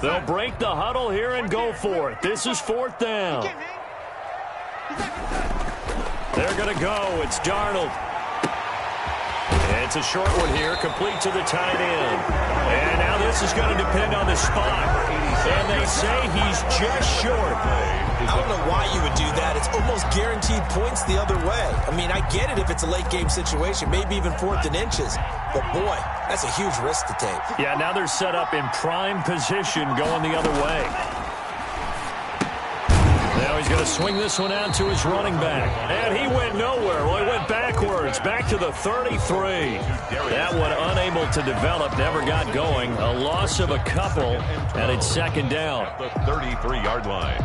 They'll break the huddle here and go for it. This is 4th down. They're going to go. It's Darnold. It's a short one here, complete to the tight end. And now this is going to depend on the spot. And they say he's just short. I don't know why you would do that. It's almost guaranteed points the other way. I mean, I get it if it's a late game situation, maybe even 4th and inches. But, boy, that's a huge risk to take. Yeah, now they're set up in prime position going the other way. Now he's going to swing this one out to his running back. And he went nowhere. Well, he went backwards, back to the 33. That one unable to develop, never got going. A loss of a couple, and it's 2nd down. The 33-yard line.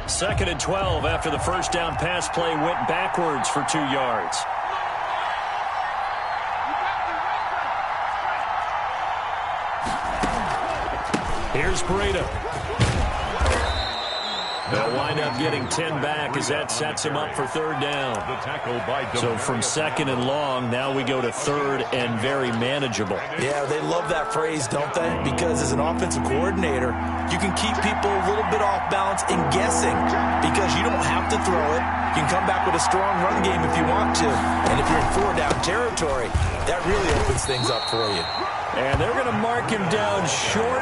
Second and 12 after the first down pass play went backwards for 2 yards. Here's Breida. They'll wind up getting 10 back as that sets him up for 3rd down. The tackle by So from 2nd and long, now we go to 3rd and very manageable. Yeah, they love that phrase, don't they? Because as an offensive coordinator, you can keep people a little bit off balance and guessing because you don't have to throw it. You can come back with a strong run game if you want to. And if you're in 4-down territory, that really opens things up for you. And they're going to mark him down short,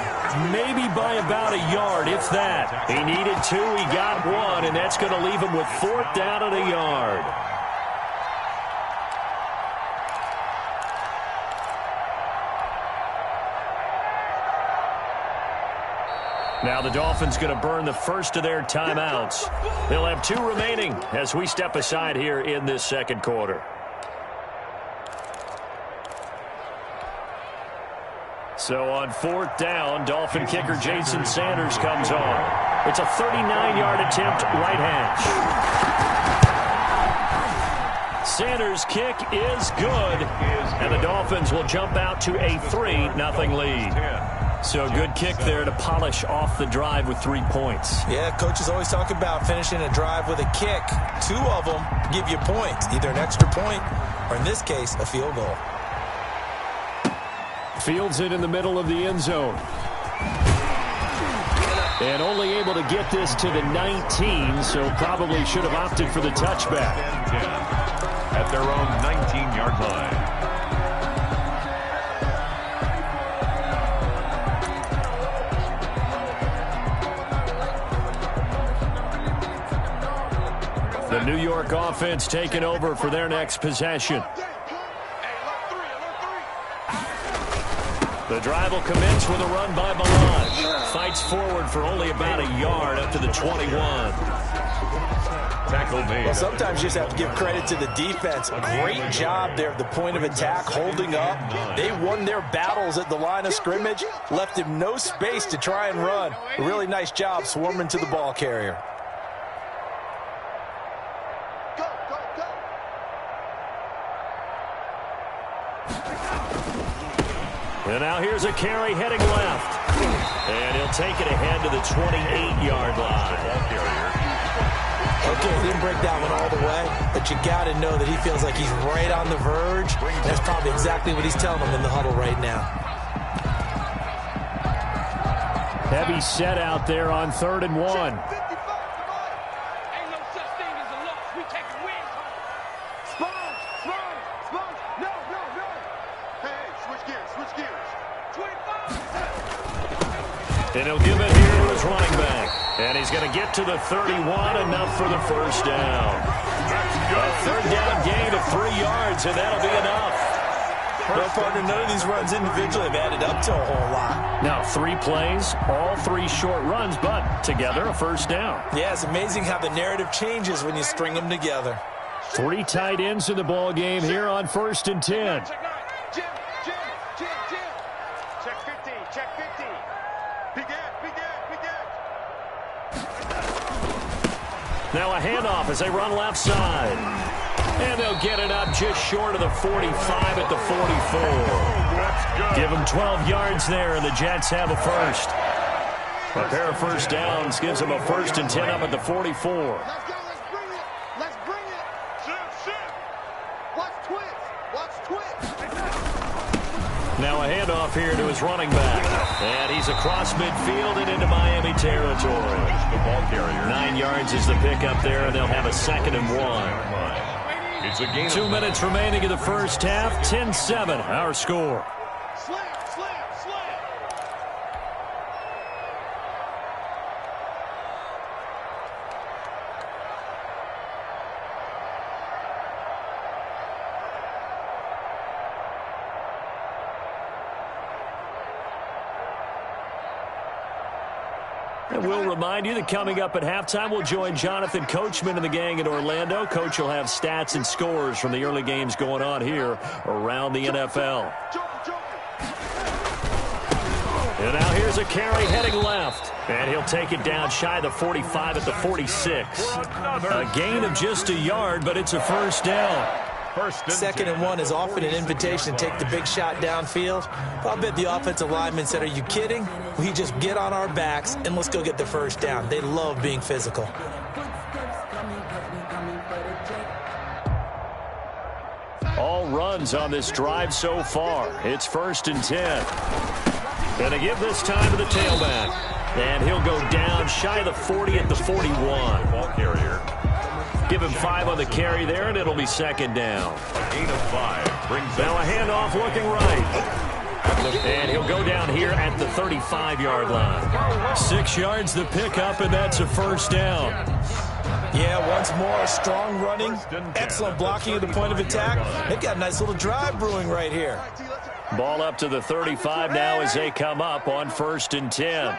maybe by about a yard, if that. He needed 2, he got 1, and that's going to leave him with 4th down and a yard. Now the Dolphins going to burn the first of their timeouts. They'll have 2 remaining as we step aside here in this 2nd quarter. So on 4th down, Dolphin kicker Jason Sanders comes on. It's a 39-yard attempt, right hash. Sanders' kick is good, and the Dolphins will jump out to a 3-0 lead. So a good kick there to polish off the drive with 3 points. Yeah, coaches always talk about finishing a drive with a kick. 2 of them give you points, either an extra point or, in this case, a field goal. Fields it in the middle of the end zone. And only able to get this to the 19, so probably should have opted for the touchback. At their own 19-yard line. The New York offense taking over for their next possession. The drive will commence with a run by Balaj. Fights forward for only about a yard up to the 21. Tackle made. Well, sometimes you just have to give credit to the defense. Great job there at the point of attack, holding up. They won their battles at the line of scrimmage, left him no space to try and run. A really nice job swarming to the ball carrier. And now here's a carry heading left. And he'll take it ahead to the 28-yard line. Okay, he didn't break that one all the way, but you got to know that he feels like he's right on the verge. That's probably exactly what he's telling them in the huddle right now. Heavy set out there on 3rd and 1. And he'll give it here to his running back. And he's going to get to the 31, enough for the first down. A 3rd down gain of 3 yards, and that'll be enough. No, partner, none of these runs individually have added up to a whole lot. Now, 3 plays, all 3 short runs, but together a first down. Yeah, it's amazing how the narrative changes when you string them together. 3 tight ends in the ball game here on 1st and 10. Jim. Check 50, check 50. Big Ed. Now a handoff as they run left side. And they'll get it up just short of the 45 at the 44. Give them 12 yards there, and the Jets have a first. A pair of first downs gives them a 1st and 10 up at the 44. Let's go, let's bring it. Shit. Watch twitch. Now a handoff here to his running back. And he's across midfield and into Miami territory. The ball carrier. 9 yards is the pickup there, and they'll have a 2nd and 1. It's a gain. 2 minutes remaining in the first half. 10-7, our score. Slam. And we'll remind you that coming up at halftime, we'll join Jonathan Coachman and the gang in Orlando. Coach will have stats and scores from the early games going on here around the NFL. And now here's a carry heading left. And he'll take it down shy of the 45 at the 46. A gain of just a yard, but it's a first down. 2nd and 1 is often an invitation to take the big shot downfield. I'll bet the offensive lineman said, are you kidding? We just get on our backs and let's go get the first down. They love being physical. All runs on this drive so far. It's 1st and 10. And they give this time to the tailback. And he'll go down shy of the 40 at the 41. Ball carrier. Give him 5 on the carry there, and it'll be 2nd down. A gain of 5 brings now a handoff looking right. And he'll go down here at the 35-yard line. 6 yards the pickup, and that's a first down. Yeah, once more, strong running, excellent blocking at the point of attack. They've got a nice little drive brewing right here. Ball up to the 35 now as they come up on 1st and 10.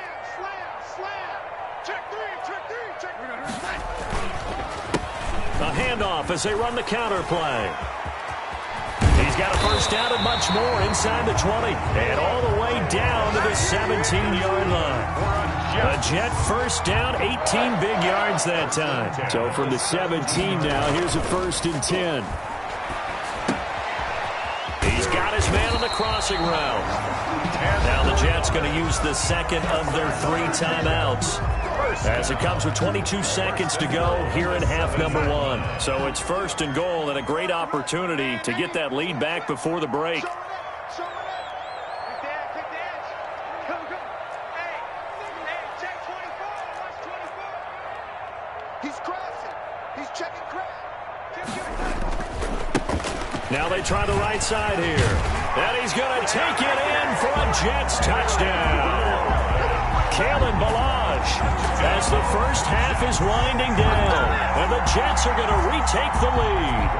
A handoff as they run the counter play. He's got a first down and much more inside the 20 and all the way down to the 17-yard line. A Jet first down, 18 big yards that time. So from the 17 now, here's a 1st and 10. He's got his man on the crossing route. Now the Jets going to use the 2nd of their 3 timeouts, as it comes with 22 seconds to go here in half number 1. So it's 1st and goal and a great opportunity to get that lead back before the break. He's crossing. He's checking crack. Now they try the right side here. And he's going to take it in for a Jets touchdown. Kalen Balaj as the first half is winding down, and the Jets are going to retake the lead.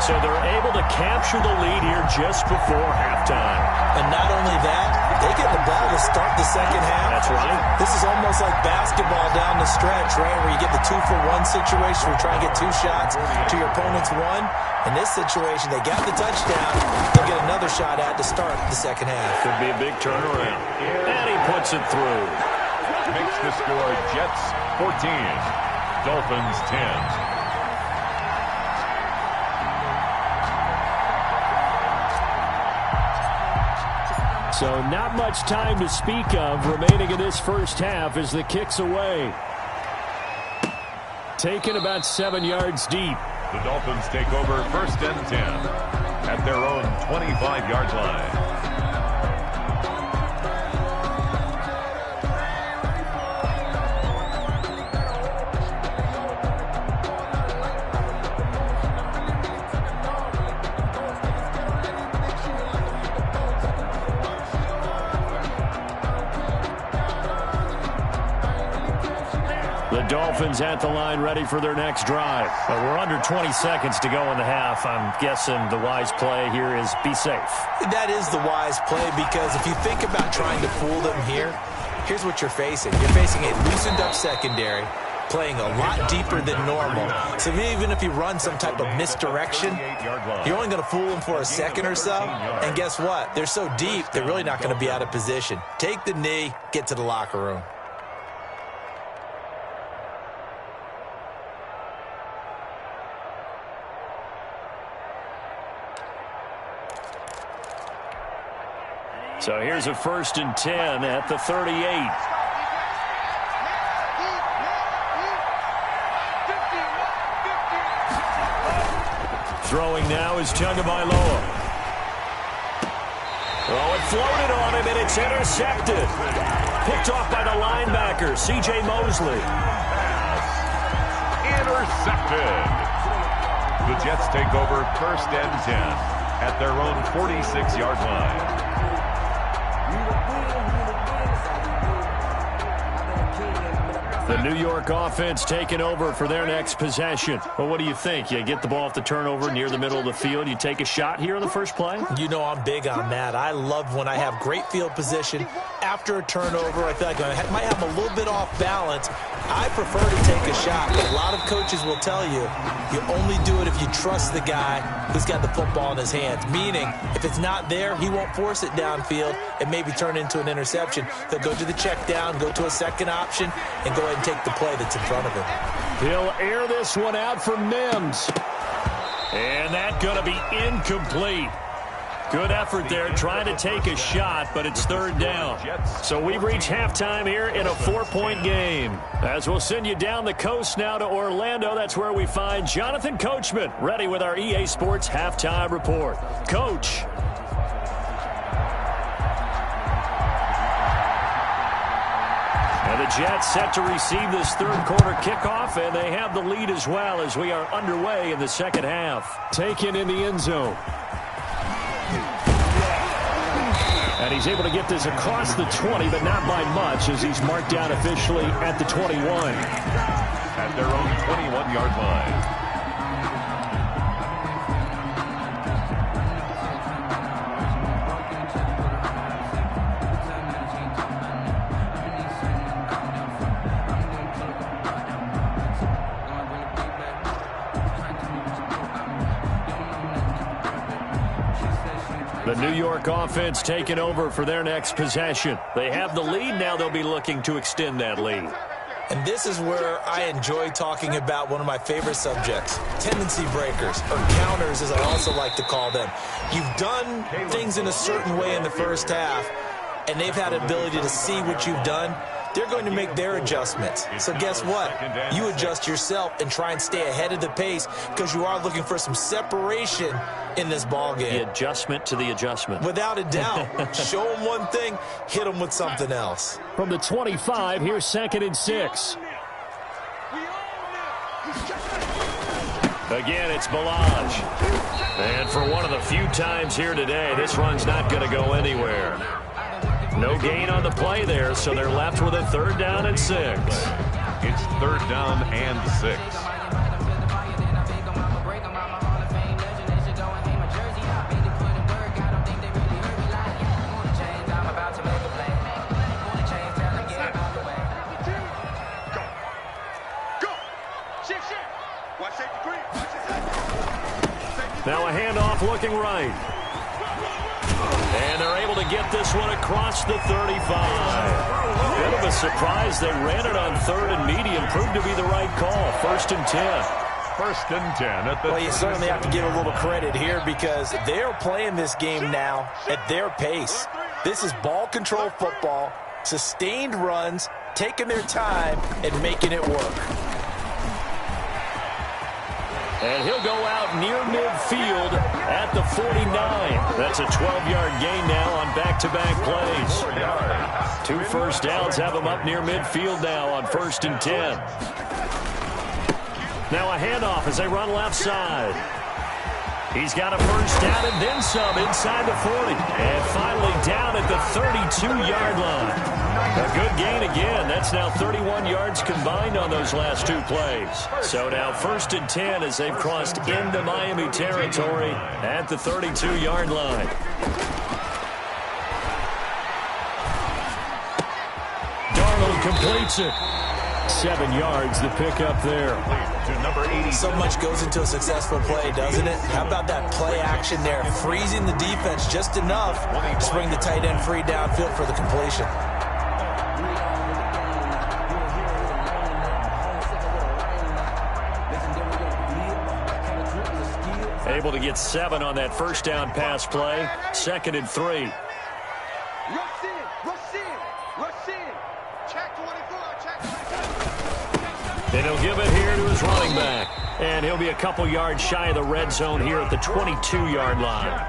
So they're able to capture the lead here just before halftime. And not only that, they get the ball to start the second half. That's right. This is almost like basketball down the stretch, right, where you get the 2-for-1 situation where you try and get 2 shots to your opponent's 1. In this situation, they got the touchdown. They'll get another shot at to start the second half. Could be a big turnaround. And he puts it through. Makes the score Jets 14, Dolphins 10. So not much time to speak of remaining in this first half as the kick's away. Taken about 7 yards deep. The Dolphins take over 1st and 10 at their own 25-yard line. Dolphins at the line ready for their next drive. We're under 20 seconds to go in the half. I'm guessing the wise play here is be safe. That is the wise play because if you think about trying to fool them here, here's what you're facing. You're facing a loosened up secondary, playing a lot deeper than normal. So even if you run some type of misdirection, you're only going to fool them for a second or so. And guess what? They're so deep, they're really not going to be out of position. Take the knee, get to the locker room. So here's a 1st and 10 at the 38. Throwing now is Tagovailoa. Oh, it floated on him, and it's intercepted. Picked off by the linebacker, C.J. Mosley. Intercepted. The Jets take over 1st and 10 at their own 46-yard line. The New York offense taking over for their next possession. Well, what do you think? You get the ball off the turnover near the middle of the field. You take a shot here on the first play? You know I'm big on that. I love when I have great field position. After a turnover, I feel like I might have a little bit off balance. I prefer to take a shot, but a lot of coaches will tell you, you only do it if you trust the guy who's got the football in his hands. Meaning, if it's not there, he won't force it downfield and maybe turn into an interception. He'll go to the check down, go to a second option, and go ahead and take the play that's in front of him. He'll air this one out for Mims. And that's going to be incomplete. Good effort there trying to take a shot, but it's 3rd down. So we've reached halftime here in a 4-point game. As we'll send you down the coast now to Orlando, that's where we find Jonathan Coachman ready with our EA Sports Halftime Report. Coach. And the Jets set to receive this 3rd quarter kickoff, and they have the lead as well as we are underway in the second half. Taken in the end zone. And he's able to get this across the 20, but not by much as he's marked down officially at the 21. At their own 21-yard line. The New York offense taking over for their next possession. They have the lead. Now they'll be looking to extend that lead. And this is where I enjoy talking about one of my favorite subjects, tendency breakers, or counters as I also like to call them. You've done things in a certain way in the first half, and they've had the ability to see what you've done. They're going to make their adjustments. So guess what? You adjust yourself and try and stay ahead of the pace because you are looking for some separation in this ball game. The adjustment to the adjustment. Without a doubt. Show them one thing, hit them with something else. From the 25, here's 2nd and 6. Again, it's Balaj. And for one of the few times here today, this run's not going to go anywhere. No gain on the play there, so they're left with a 3rd down and 6. It's 3rd down and 6. Now a handoff looking right. And they're able to get this one across the 35. Bit of a surprise. They ran it on 3rd and medium. Proved to be the right call. 1st and 10. 1st and 10 at the... Well, you certainly have to give a little credit here because they're playing this game now at their pace. This is ball control football, sustained runs, taking their time, and making it work. And he'll go out near midfield at the 49. That's a 12-yard gain now on back-to-back plays. 2 first downs have him up near midfield now on 1st and 10. Now a handoff as they run left side. He's got a 1st down and then some inside the 40. And finally down at the 32-yard line. A good gain again. That's now 31 yards combined on those last 2 plays. So now 1st and 10 as they've crossed into Miami territory at the 32-yard line. Darnold completes it. 7 yards to pick up there. To number 80. So much goes into a successful play, doesn't it? How about that play action there? Freezing the defense just enough to bring the tight end free downfield for the completion. Able to get 7 on that 1st down pass play. 2nd and 3. And he'll give it here to his running back. And he'll be a couple yards shy of the red zone here at the 22-yard line.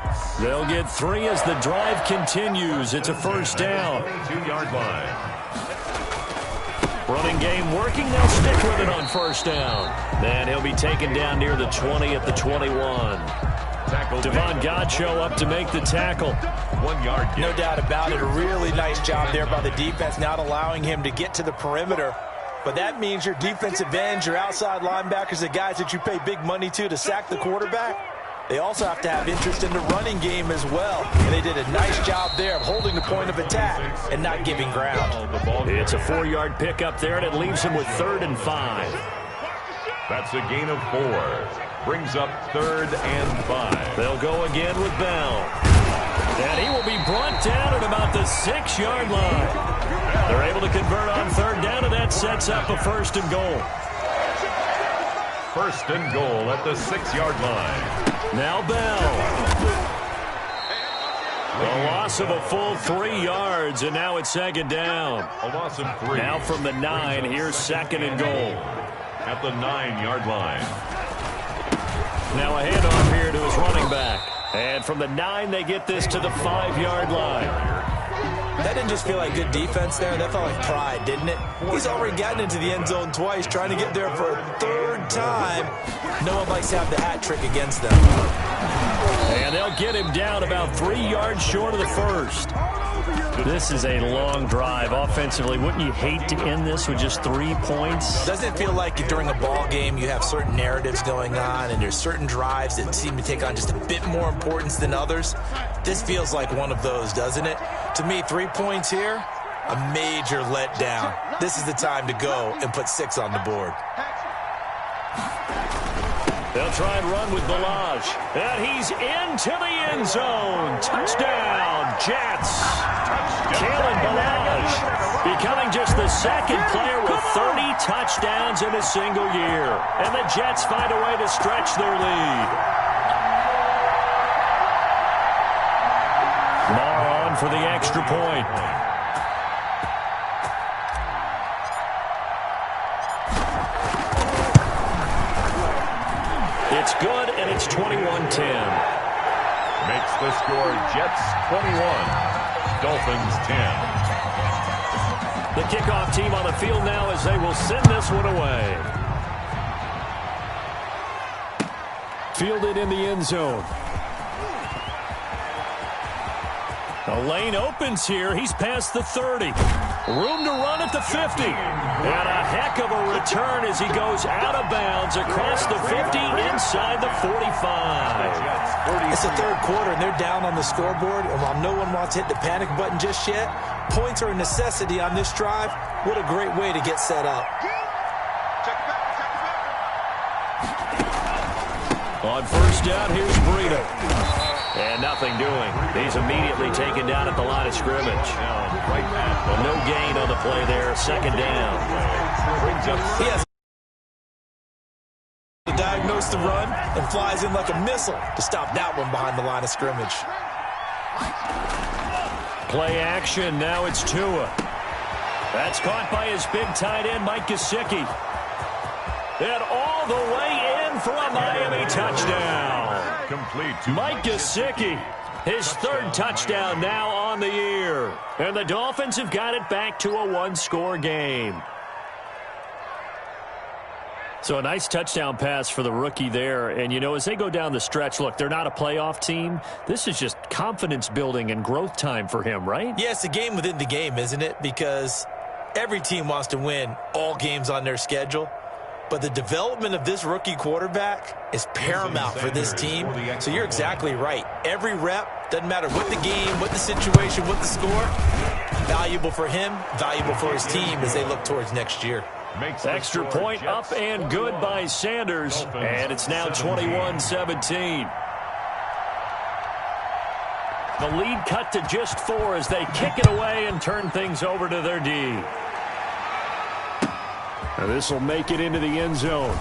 They'll get 3 as the drive continues. It's a 1st down. 22-yard line. Running game working. They'll stick with it on 1st down. Then he'll be taken down near the 20 at the 21. Devon Godchaux up to make the tackle. 1 yard gain. No doubt about it. A really nice job there by the defense, not allowing him to get to the perimeter. But that means your defensive ends, your outside linebackers, the guys that you pay big money to sack the quarterback, they also have to have interest in the running game as well. And they did a nice job there of holding the point of attack and not giving ground. It's a 4-yard pickup there, and it leaves him with 3rd and 5. That's a gain of 4. Brings up 3rd and 5. They'll go again with Bell. And he will be brought down at about the 6-yard line. They're able to convert on 3rd down, and that sets up a 1st and goal. 1st and goal at the 6-yard line. Now Bell. A loss of a full 3 yards, and now it's 2nd down. A loss of 3. Now from the 9, here's 2nd and goal. At the 9-yard line. Now a handoff here to his running back. And from the 9, they get this to the 5-yard line. That didn't just feel like good defense there. That felt like pride, didn't it? He's already gotten into the end zone twice, trying to get there for a 3rd time. No one likes to have the hat trick against them. And they'll get him down about 3 yards short of the 1st. This is a long drive offensively. Wouldn't you hate to end this with just 3 points? Doesn't it feel like during a ball game you have certain narratives going on and there's certain drives that seem to take on just a bit more importance than others? This feels like one of those, doesn't it? To me, 3 points here, a major letdown. This is the time to go and put 6 on the board. They'll try and run with Balaj. And he's into the end zone. Touchdown, Jets. Kalen Balaj becoming just the 2nd player with 30 touchdowns in a single year. And the Jets find a way to stretch their lead. Marr on for the extra point. It's good, and it's 21-10. Makes the score Jets 21, Dolphins 10. The kickoff team on the field now as they will send this one away. Fielded in the end zone. A lane opens here. He's past the 30. Room to run at the 50. And a heck of a return as he goes out of bounds across the 50 inside the 45. It's the third quarter, and they're down on the scoreboard. And while no one wants to hit the panic button just yet, points are a necessity on this drive. What a great way to get set up. On first down, here's Breida. And nothing doing. He's immediately taken down at the line of scrimmage. Well, no gain on the play there. Second down. He has to diagnose the run and flies in like a missile to stop that one behind the line of scrimmage. Play action. Now it's Tua. That's caught by his big tight end, Mike Gesicki. And all the way in for a Miami touchdown. Complete to Mike Gesicki, his third touchdown now on the year. And the Dolphins have got it back to a one-score game. So a nice touchdown pass for the rookie there. And, you know, as they go down the stretch, look, they're not a playoff team. This is just confidence building and growth time for him, right? Yeah, it's a game within the game, isn't it? Because every team wants to win all games on their schedule. But the development of this rookie quarterback is paramount for this team. So you're exactly right. Every rep, doesn't matter what the game, what the situation, what the score, valuable for him, valuable for his team as they look towards next year. Extra point up and good by Sanders. And it's now 21-17. The lead cut to just 4 as they kick it away and turn things over to their D. Now this will make it into the end zone.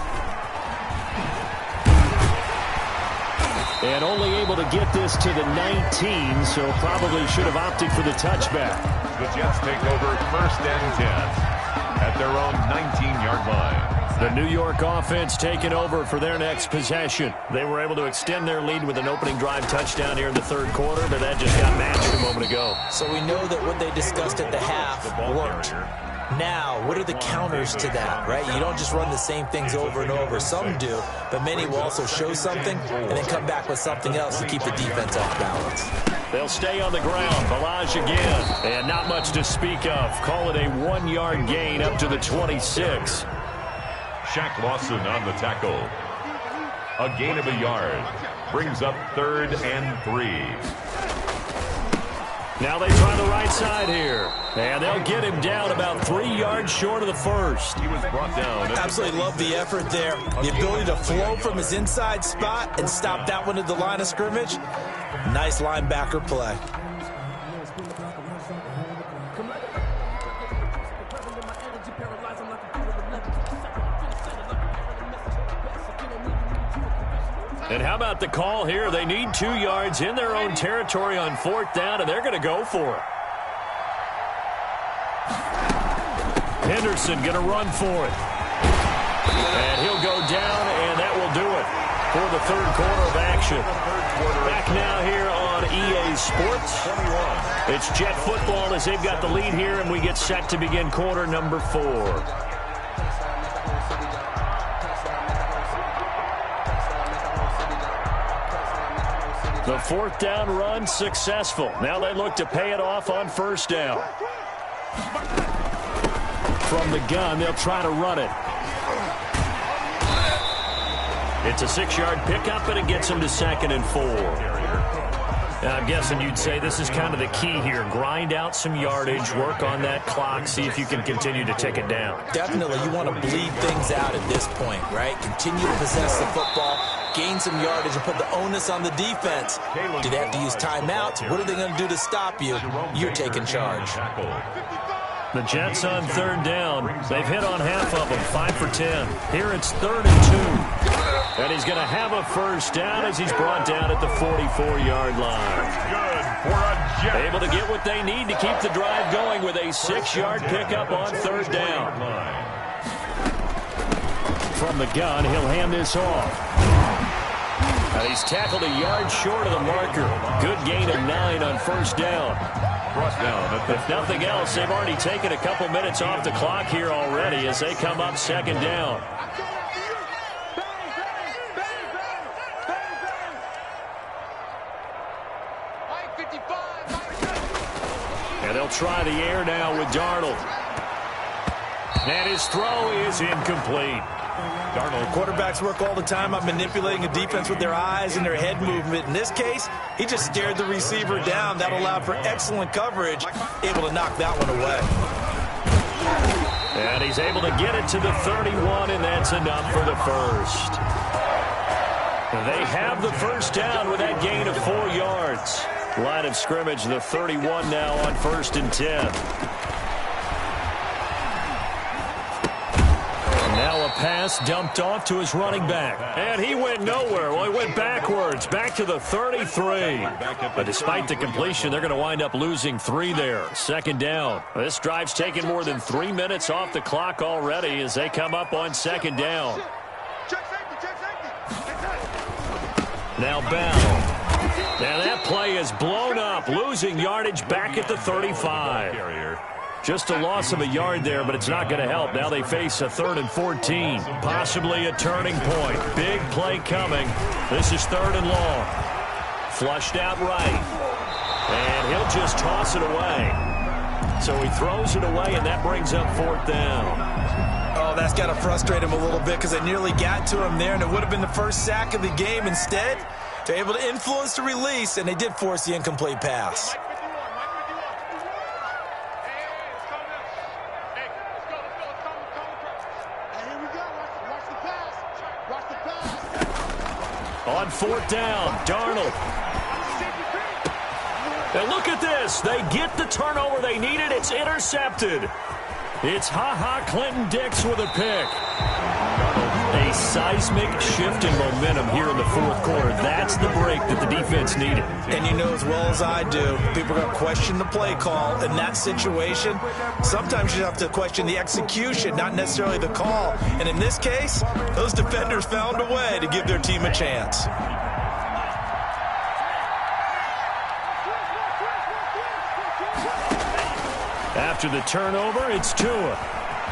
And only able to get this to the 19, so probably should have opted for the touchback. The Jets take over first and 10 at their own 19-yard line. The New York offense taking over for their next possession. They were able to extend their lead with an opening drive touchdown here in the third quarter, but that just got matched a moment ago. So we know that what they discussed at the half worked. Now, what are the counters to that, right? You don't just run the same things over and over. Some do, but many will also show something and then come back with something else to keep the defense off balance. They'll stay on the ground. Balaj again. And not much to speak of. Call it a 1-yard gain up to the 26. Shaq Lawson on the tackle. A gain of a yard. Brings up 3rd and 3. Now they try the right side here. And they'll get him down about 3 yards short of the first. He was brought down. Absolutely love the effort there. The ability to flow from his inside spot and stop that one at the line of scrimmage. Nice linebacker play. And how about the call here? They need 2 yards in their own territory on 4th down, and they're going to go for it. Henderson going to run for it. And he'll go down, and that will do it for the third quarter of action. Back now here on EA Sports. It's Jet football as they've got the lead here, and we get set to begin quarter number 4. The 4th down run successful. Now they look to pay it off on 1st down. From the gun, they'll try to run it. It's a 6-yard pickup, and it gets them to 2nd and 4. Now, I'm guessing you'd say this is kind of the key here. Grind out some yardage, work on that clock, see if you can continue to tick it down. Definitely, you want to bleed things out at this point, right? Continue to possess the football, gain some yardage, and put the onus on the defense. Do they have to use timeouts? What are they going to do to stop you? You're taking charge. The Jets on 3rd down. They've hit on half of them, 5 for 10. Here it's 3rd and 2. And he's going to have a 1st down as he's brought down at the 44-yard line. Good for a Jet. Able to get what they need to keep the drive going with a 6-yard pickup on 3rd down. From the gun, he'll hand this off. And he's tackled a yard short of the marker. Good gain of 9 on 1st down. If nothing else, they've already taken a couple minutes off the clock here already as they come up 2nd down. try the air now with Darnold. And his throw is incomplete. Darnold, quarterbacks work all the time on manipulating a defense with their eyes and their head movement. In this case, he just stared the receiver down. That allowed for excellent coverage, able to knock that one away. And he's able to get it to the 31, and that's enough for the first. They have the first down with that gain of 4 yards. Line of scrimmage, the 31 now on 1st and 10. Now a pass dumped off to his running back. And he went nowhere. Well, he went backwards, back to the 33. But despite the completion, they're going to wind up losing 3 there. 2nd down. This drive's taken more than 3 minutes off the clock already as they come up on 2nd down. Now Bell. And that play is blown up, losing yardage back at the 35. Just a loss of a yard there, but it's not going to help. Now they face a 3rd and 14, possibly a turning point. Big play coming. This is 3rd and long. Flushed out right. And he'll just toss it away. So he throws it away, and that brings up 4th down. Oh, that's got to frustrate him a little bit because they nearly got to him there, and it would have been the first sack of the game. Instead, they're able to influence the release, and they did force the incomplete pass. On 4th down, Darnold. And look at this. They get the turnover they needed. It's intercepted. It's Clinton Dix with a pick. A seismic shift in momentum here in the 4th quarter. That's the break that the defense needed. And you know as well as I do, people are going to question the play call in that situation. Sometimes you have to question the execution, not necessarily the call. And in this case, those defenders found a way to give their team a chance. After the turnover, it's Tua.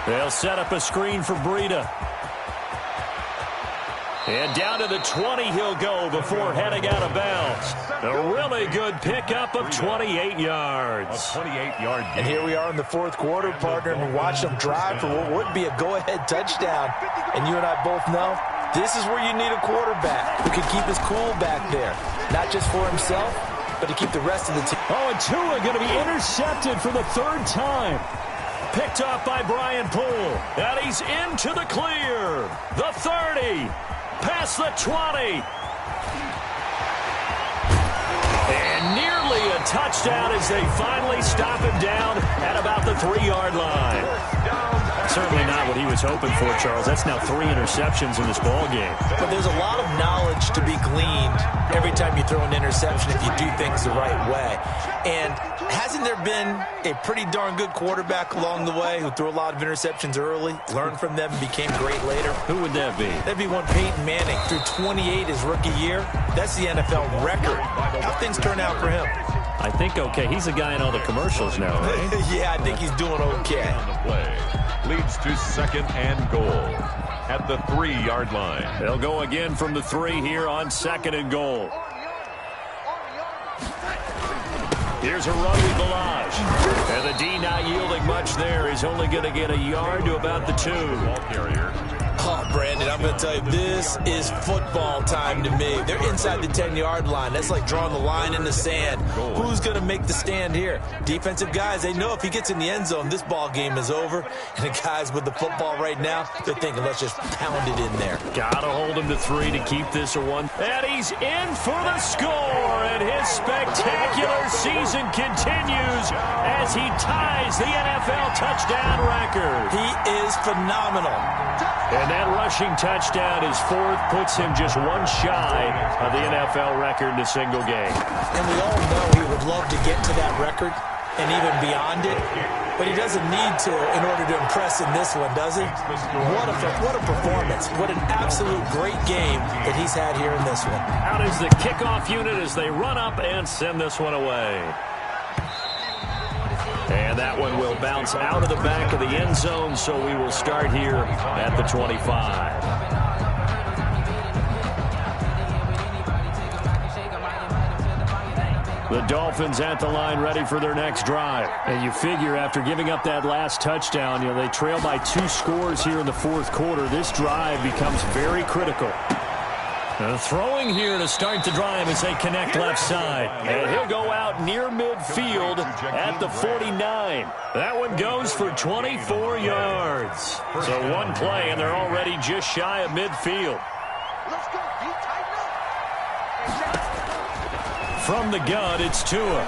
They'll set up a screen for Breida. And down to the 20 he'll go before heading out of bounds. A really good pickup of 28 yards. A 28-yard gain. And here we are in the 4th quarter, partner, and we watch them drive for what would be a go-ahead touchdown. And you and I both know this is where you need a quarterback who can keep his cool back there. Not just for himself, but to keep the rest of the team. Oh, and Tua going to be intercepted for the 3rd time. Picked off by Brian Poole. And he's into the clear. The 30. Past the 20. And nearly a touchdown as they finally stop him down at about the 3-yard line. Certainly not what he was hoping for, Charles. That's now 3 interceptions in this ball game. But there's a lot of knowledge to be gleaned every time you throw an interception if you do things the right way. And hasn't there been a pretty darn good quarterback along the way who threw a lot of interceptions early, learned from them, and became great later? Who would that be? That'd be one Peyton Manning. Threw 28 his rookie year. That's the NFL record. How things turn out for him? I think okay. He's a guy in all the commercials now, right? Yeah, I think he's doing okay. On the play leads to 2nd and goal at the 3-yard line. They'll go again from the 3 here on 2nd and goal. Here's a run with Balaj. And the D not yielding much there. He's only going to get a yard to about the 2. Ball carrier. Oh, Brandon, I'm going to tell you, this is football time to me. They're inside the 10-yard line. That's like drawing the line in the sand. Who's going to make the stand here? Defensive guys, they know if he gets in the end zone, this ball game is over. And the guys with the football right now, they're thinking, let's just pound it in there. Got to hold him to 3 to keep this a 1. And he's in for the score. And his spectacular season continues as he ties the NFL touchdown record. He is phenomenal. And that rushing touchdown is 4th, puts him just 1 shy of the NFL record in a single game. And we all know he would love to get to that record and even beyond it, but he doesn't need to in order to impress in this one, does he? What a performance. What an absolute great game that he's had here in this one. Out is the kickoff unit as they run up and send this one away. And that one will bounce out of the back of the end zone, so we will start here at the 25. The Dolphins at the line ready for their next drive. And you figure after giving up that last touchdown, they trail by 2 scores here in the fourth quarter. This drive becomes very critical. Throwing here to start the drive as they connect left side. And he'll go out near midfield at the 49. That one goes for 24 yards. So one play, and they're already just shy of midfield. Let's go, D. Tighten up. From the gun, it's Tua.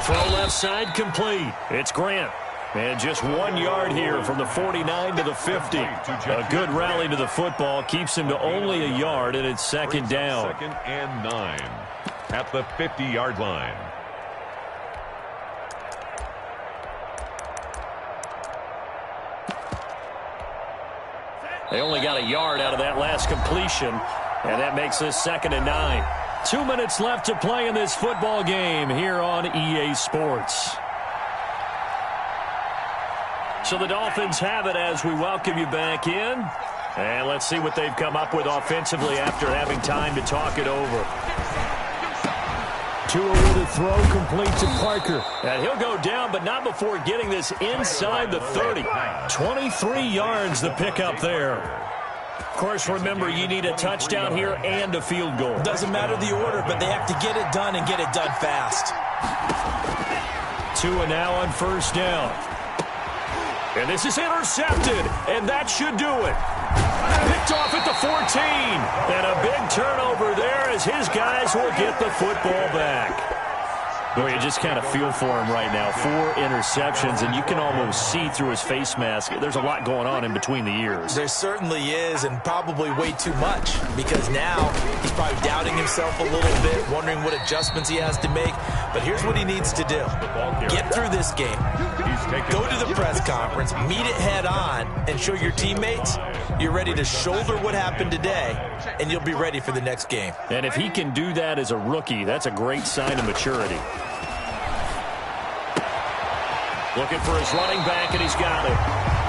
Throw left side complete. It's Grant. And just 1 yard here from the 49 to the 50. A good rally to the football keeps him to only a yard, and it's second down. 2nd and 9 at the 50-yard line. They only got a yard out of that last completion, and that makes this 2nd and 9. 2 minutes left to play in this football game here on EA Sports. So the Dolphins have it as we welcome you back in. And let's see what they've come up with offensively after having time to talk it over. Tua with a throw complete to Parker. And he'll go down, but not before getting this inside the 30. 23 yards the pickup there. Of course, remember, you need a touchdown here and a field goal. Doesn't matter the order, but they have to get it done and get it done fast. Tua now on first down. And this is intercepted, and that should do it. Picked off at the 14. And a big turnover there as his guys will get the football back. Boy, you just kind of feel for him right now. 4 interceptions, and you can almost see through his face mask. There's a lot going on in between the ears. There certainly is, and probably way too much, because now he's probably doubting himself a little bit, wondering what adjustments he has to make. But here's what he needs to do. Get through this game. Go to the press conference, meet it head on, and show your teammates you're ready to shoulder what happened today, and you'll be ready for the next game. And if he can do that as a rookie, that's a great sign of maturity. Looking for his running back, and he's got it.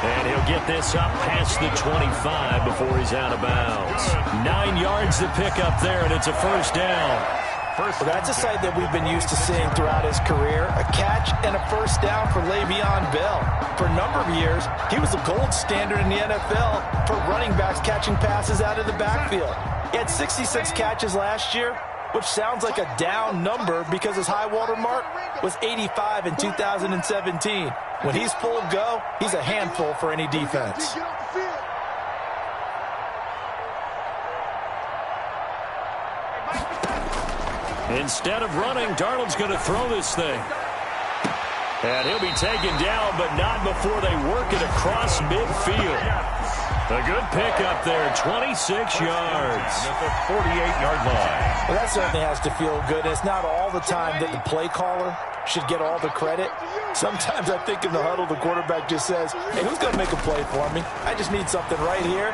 And he'll get this up past the 25 before he's out of bounds. 9 yards to pick up there, and it's a first down. Well, that's a sight that we've been used to seeing throughout his career. A catch and a first down for Le'Veon Bell. For a number of years, he was the gold standard in the NFL for running backs catching passes out of the backfield. He had 66 catches last year, which sounds like a down number because his high water mark was 85 in 2017. When he's full of go, he's a handful for any defense. Instead of running, Darnold's going to throw this thing. And he'll be taken down, but not before they work it across midfield. A good pickup there, 26 yards. At the 48-yard line. Well, that certainly has to feel good. It's not all the time that the play caller should get all the credit. Sometimes I think in the huddle, the quarterback just says, hey, who's going to make a play for me? I just need something right here.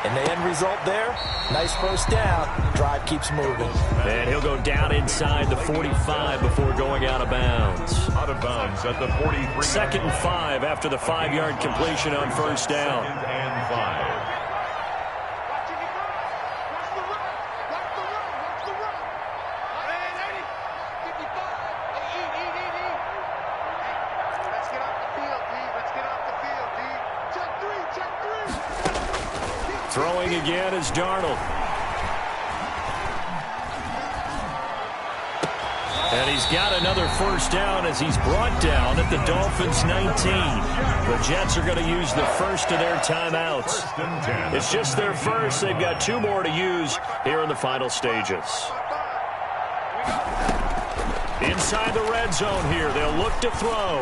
And the end result there, nice first down. Drive keeps moving. And he'll go down inside the 45 before going out of bounds. Out of bounds at the 43. 2nd and 5 after the 5-yard completion on first down. 2nd and 5. Throwing again is Darnold. And he's got another first down as he's brought down at the Dolphins' 19. The Jets are going to use the first of their timeouts. It's just their first. They've got 2 more to use here in the final stages. Inside the red zone here, they'll look to throw.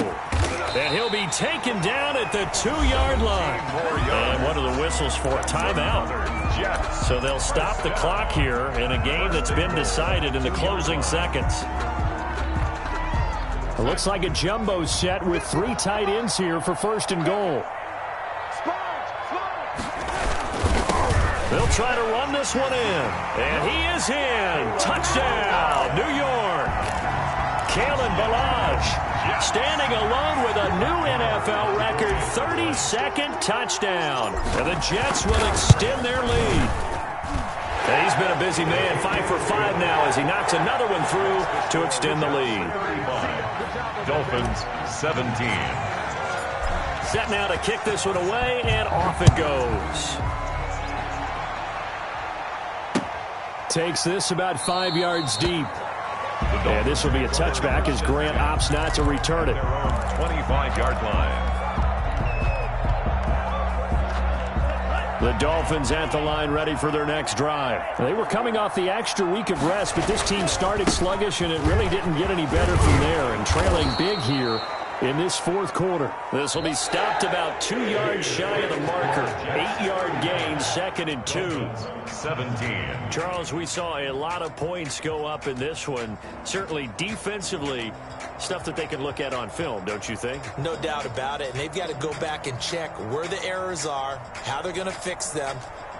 And he'll be taken down at the 2-yard line. And what are the whistles for? A timeout. So they'll stop the clock here in a game that's been decided in the closing seconds. It looks like a jumbo set with 3 tight ends here for first and goal. They'll try to run this one in. And he is in. Touchdown, New York. Kalen Ballage standing alone with a new NFL record 32nd touchdown. And the Jets will extend their lead. And he's been a busy man, 5 for 5 now as he knocks another one through to extend the lead. Dolphins 17. Set now to kick this one away, and off it goes. Takes this about 5 yards deep. And this will be a touchback as Grant opts not to return it. Their own 25-yard line. The Dolphins at the line ready for their next drive. They were coming off the extra week of rest, but this team started sluggish, and it really didn't get any better from there. And trailing big here in this fourth quarter. This will be stopped about 2 yards shy of the marker. 8-yard gain, 2nd and 2. 17. Charles, we saw a lot of points go up in this one. Certainly defensively, stuff that they can look at on film, don't you think? No doubt about it. And they've got to go back and check where the errors are, how they're going to fix them,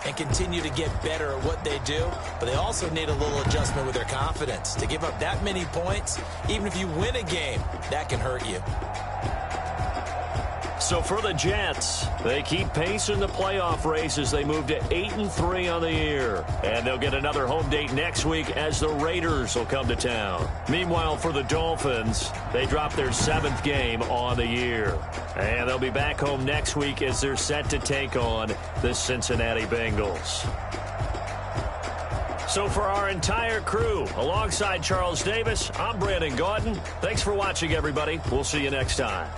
and continue to get better at what they do. But they also need a little adjustment with their confidence. To give up that many points, even if you win a game, that can hurt you. So for the Jets, they keep pace in the playoff race as they move to 8-3 on the year. And they'll get another home date next week as the Raiders will come to town. Meanwhile, for the Dolphins, they drop their 7th game on the year. And they'll be back home next week as they're set to take on the Cincinnati Bengals. So for our entire crew, alongside Charles Davis, I'm Brandon Gaudin. Thanks for watching, everybody. We'll see you next time.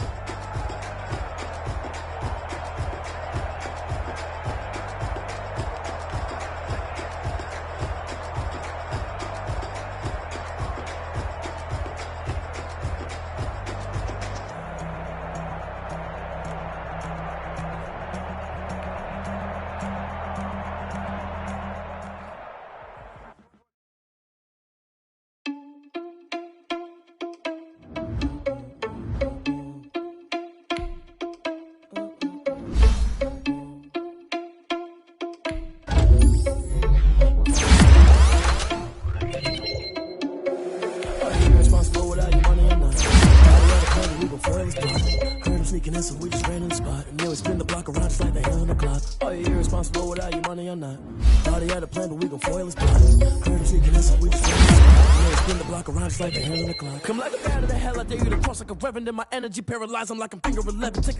Sneaking in, so we just ran in the spot. And we spin the block around just like they hell on the clock. Are you irresponsible without your money or not? Thought he had a plan, but we gon' foil his plot. Heard him sneaking in, so we just ran in the spot. And we spin the block around just like they hell on the clock. Come like a bat of the hell, I dare you to cross like a reverend. In my energy paralyzed, I'm like I'm finger 11. Take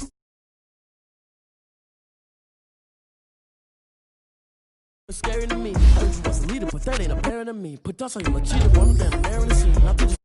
scary to me. Heard you was a leader, but that ain't apparent to me. Put dust on you like cheater, run down there in the scene.